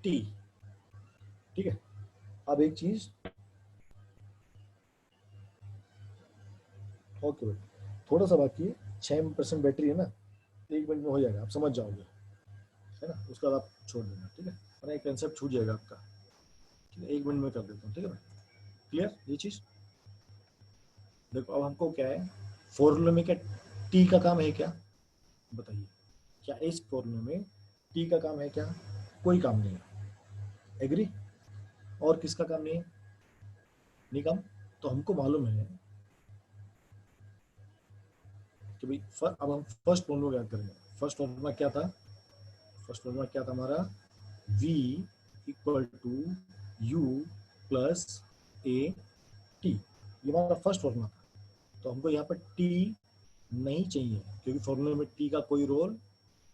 T. ठीक है, अब एक चीज, ओके भाई, थोड़ा सा बाकी है, 6% बैटरी है ना, 1 मिनट में हो जाएगा, आप समझ जाओगे, है ना? उसके बाद आप छोड़ देना, ठीक है? वरना एक कंसेप्ट छूट जाएगा आपका। ठीक है, 1 मिनट में कर देता हूँ, ठीक है भाई? क्लियर ये चीज? देखो अब हमको क्या है, फॉर्मूले में क्या टी का काम है क्या? बताइए, क्या इस फॉर्मूले में टी का काम है क्या? कोई काम नहीं है। एग्री? और किसका काम नहीं है? नहीं काम। तो हमको मालूम है कि भाई अब हम फर्स्ट फॉर्मूला याद करेंगे। फर्स्ट फॉर्मूला क्या था? फर्स्ट फॉर्मूला क्या था हमारा? v equal to U plus A T. ये हमारा फर्स्ट फॉर्मूला था। तो हमको यहाँ पर टी नहीं चाहिए, क्योंकि फॉर्मूले में टी का कोई रोल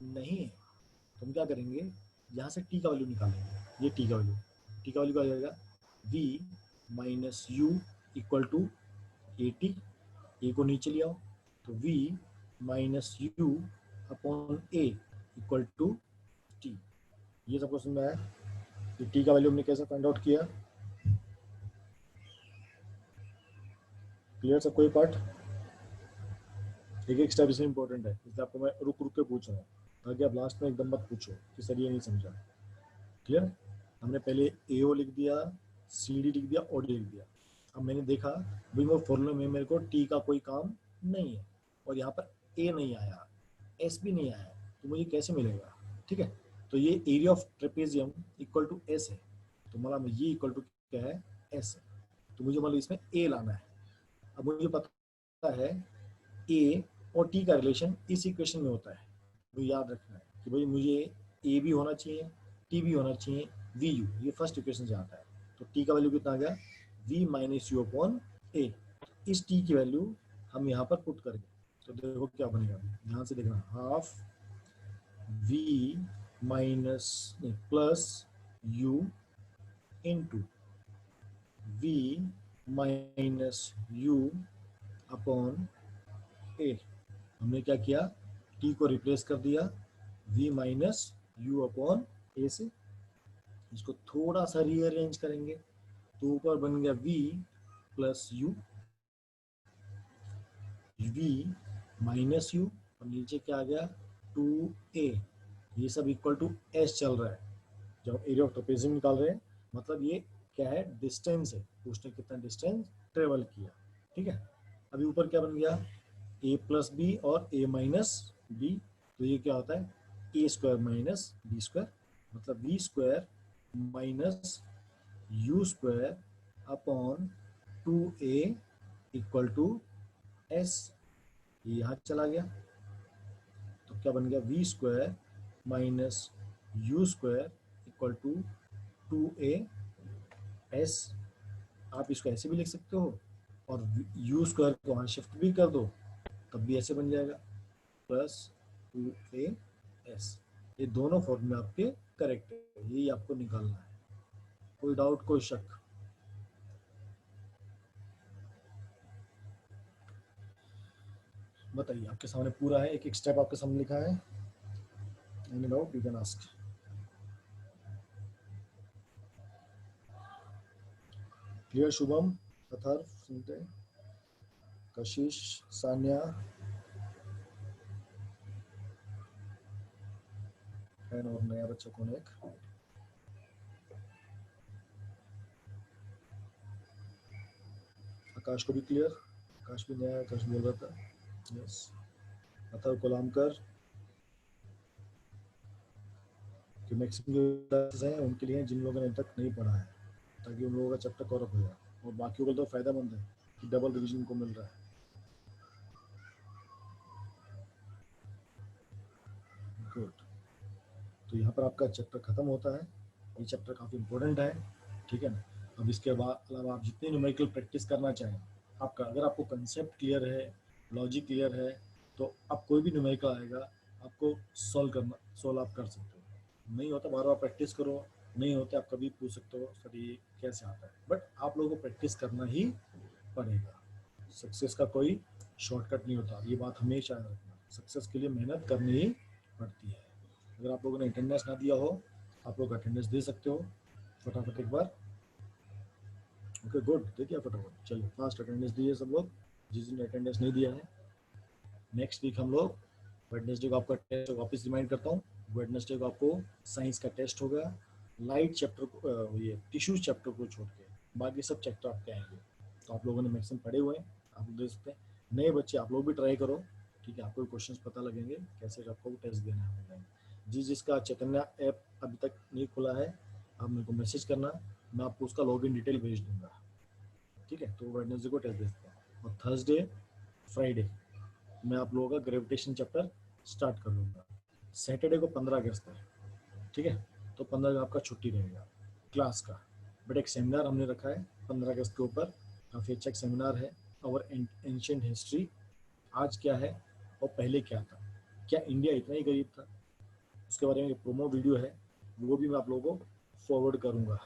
नहीं है। तो हम क्या करेंगे, यहाँ से टी का वैल्यू निकालेंगे। ये टी का वैल्यू, टी का वैल्यू क्या आ जाएगा? v minus U equal to A T. A को नीचे ले आओ, तो v minus U upon A equal to T. ये सबको समझ में आया कि टी का वैल्यू हमने कैसे फाइंड आउट किया? क्लियर सब? कोई पार्ट? एक एक स्टेप इसमें इंपॉर्टेंट है, इसलिए आपको मैं रुक रुक के पूछ रहा हूँ, ताकि आप लास्ट में एकदम मत पूछो कि सर ये नहीं समझा। क्लियर? हमने पहले ए ओ लिख दिया, सी डी लिख दिया, ओ डी लिख दिया। अब मैंने देखा भाई वो फॉर्मूले में मेरे को टी का कोई काम नहीं है, और यहाँ पर ए नहीं आया, एस भी नहीं आया, तो मुझे कैसे मिलेगा? ठीक है, तो ये area of trapezium equal to S है, तो मतलब ये इक्वल टू क्या है? एस है। तो मुझे मतलब इसमें ए लाना है। अब मुझे पता है ए और टी का रिलेशन इस इक्वेशन में होता है, तो याद रखना है कि भाई मुझे ए भी होना चाहिए, टी भी होना चाहिए, वी यू, ये फर्स्ट इक्वेशन से आता है। तो टी का वैल्यू कितना आ गया? वी माइनस यू अपॉन ए। इस टी की वैल्यू हम यहाँ पर पुट करेंगे, तो देखो क्या बनेगा, ध्यान से देखना। Half V minus plus U into V minus U upon A. हमने क्या किया, टी को रिप्लेस कर दिया v minus U upon A से। इसको थोड़ा सा रीअरेंज करेंगे, तो ऊपर बन गया v plus you, v minus you, और नीचे क्या आ गया? 2a। ये सब इक्वल टू s चल रहा है जब एरिया ऑफ ट्रेपेजियम निकाल रहे हैं। मतलब ये क्या है? डिस्टेंस है, उसने कितना डिस्टेंस ट्रेवल किया। ठीक है, अभी ऊपर क्या बन गया? a प्लस बी और a माइनस बी, तो ये क्या होता है? A square minus B square, मतलब B square minus U square upon 2a equal to S. ये यहाँ चला गया, तो क्या बन गया? V square minus U square equal to 2a S. आप इसको ऐसे भी लिख सकते हो, और यू स्क्वायर को वहाँ शिफ्ट भी कर दो, तब भी ऐसे बन जाएगा, प्लस 2a(s). ये दोनों फॉर्मूले आपके करेक्ट है, यही आपको निकालना है। कोई डाउट, कोई शक? बताइए, आपके सामने पूरा है, एक एक स्टेप आपके सामने लिखा है। Any doubt you can ask. Clear? Shubham, Atharva, सुनते, कशिश, सान्या, पेन और नया बच्चा कौन है? आकाश को भी क्लियर? आकाश भी नया, आकाश बोल रहा था। यस, अतः कोलामकर कि मैक्सिमम जो क्लासेस हैं उनके लिए जिन लोगों ने अभी तक नहीं पढ़ा है, ताकि उन लोगों का चैप्टर कवर हो जाए, और बाकियों को तो फायदेमंद है कि डबल रिवीजन को मिल रहा है। गुड, तो यहाँ पर आपका चैप्टर खत्म होता है। ये चैप्टर काफ़ी इंपॉर्टेंट है, ठीक है ना। अब इसके अलावा आप जितनी न्यूमेरिकल प्रैक्टिस करना चाहें, आपका अगर आपको कंसेप्ट क्लियर है, लॉजिक क्लियर है, तो आप कोई भी न्यूमेरिकल आएगा आपको सॉल्व आप कर सकते हो। नहीं होता बार बार प्रैक्टिस करो, नहीं होते आप कभी पूछ सकते हो सर ये कैसे आता है, बट आप लोगों को प्रैक्टिस करना ही पड़ेगा। सक्सेस का कोई शॉर्टकट नहीं होता, ये बात हमेशा याद रखना। सक्सेस के लिए मेहनत करनी ही पड़ती है। अगर आप लोगों ने अटेंडेंस ना दिया हो, आप लोग अटेंडेंस दे सकते हो फटाफट एक बार। ओके गुड, दे दिया फटाफट, चलिए फास्ट अटेंडेंस दिए सब लोग जिसने अटेंडेंस नहीं दिया है। नेक्स्ट वीक हम लोग वेडनेसडे को आपका टेस्ट वापस रिमाइंड करता हूँ, वेडनेसडे को आपको साइंस का टेस्ट होगा, लाइट चैप्टर को, ये टिश्यूज चैप्टर को छोड़ के बाकी सब चैप्टर आपके आएंगे। तो आप लोगों ने मैक्सिमम पढ़े हुए हैं, आप लोग दे सकते हैं। नए बच्चे आप लोग भी ट्राई करो, ठीक है, आपको क्वेश्चन पता लगेंगे कैसे आपको टेस्ट देना है ऑनलाइन। जिसका चैतन्य ऐप अभी तक नहीं खुला है, आप मेरे को मैसेज करना, मैं आपको उसका लॉगिन डिटेल भेज दूंगा, ठीक है। तो वेडनेसडे को टेस्ट देते हैं, और थर्सडे फ्राइडे मैं आप लोगों का ग्रेविटेशन चैप्टर स्टार्ट कर लूँगा। सैटरडे को 15 अगस्त है, ठीक है, तो 15 को आपका छुट्टी रहेगा क्लास का, बट एक सेमिनार हमने रखा है 15 अगस्त के ऊपर, काफ़ी अच्छा एक सेमिनार है, और एंशिएंट हिस्ट्री, आज क्या है और पहले क्या था, क्या इंडिया इतना ही गरीब था, उसके बारे में एक प्रोमो वीडियो है, वो भी मैं आप लोगों को फॉरवर्ड करूँगा।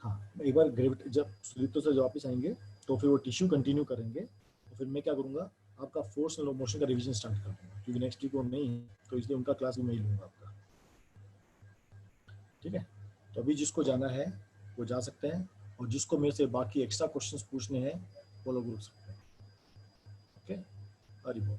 हाँ, एक बार ग्रेविटी जब सुदीप्तो से वापस आएंगे तो फिर वो टिश्यू कंटिन्यू करेंगे, तो फिर मैं क्या करूँगा, आपका फोर्स एंड मोशन का रिवीजन स्टार्ट कर दूँगा, क्योंकि नेक्स्ट वीक वो नहीं है, तो इसलिए उनका क्लास भी मैं ही लूँगा आपका, ठीक है। तो अभी जिसको जाना है वो जा सकते हैं, और जिसको मेरे से बाकी एक्स्ट्रा क्वेश्चंस पूछने हैं वो लोग रुक सकते हैं। ओके, हरी बोल।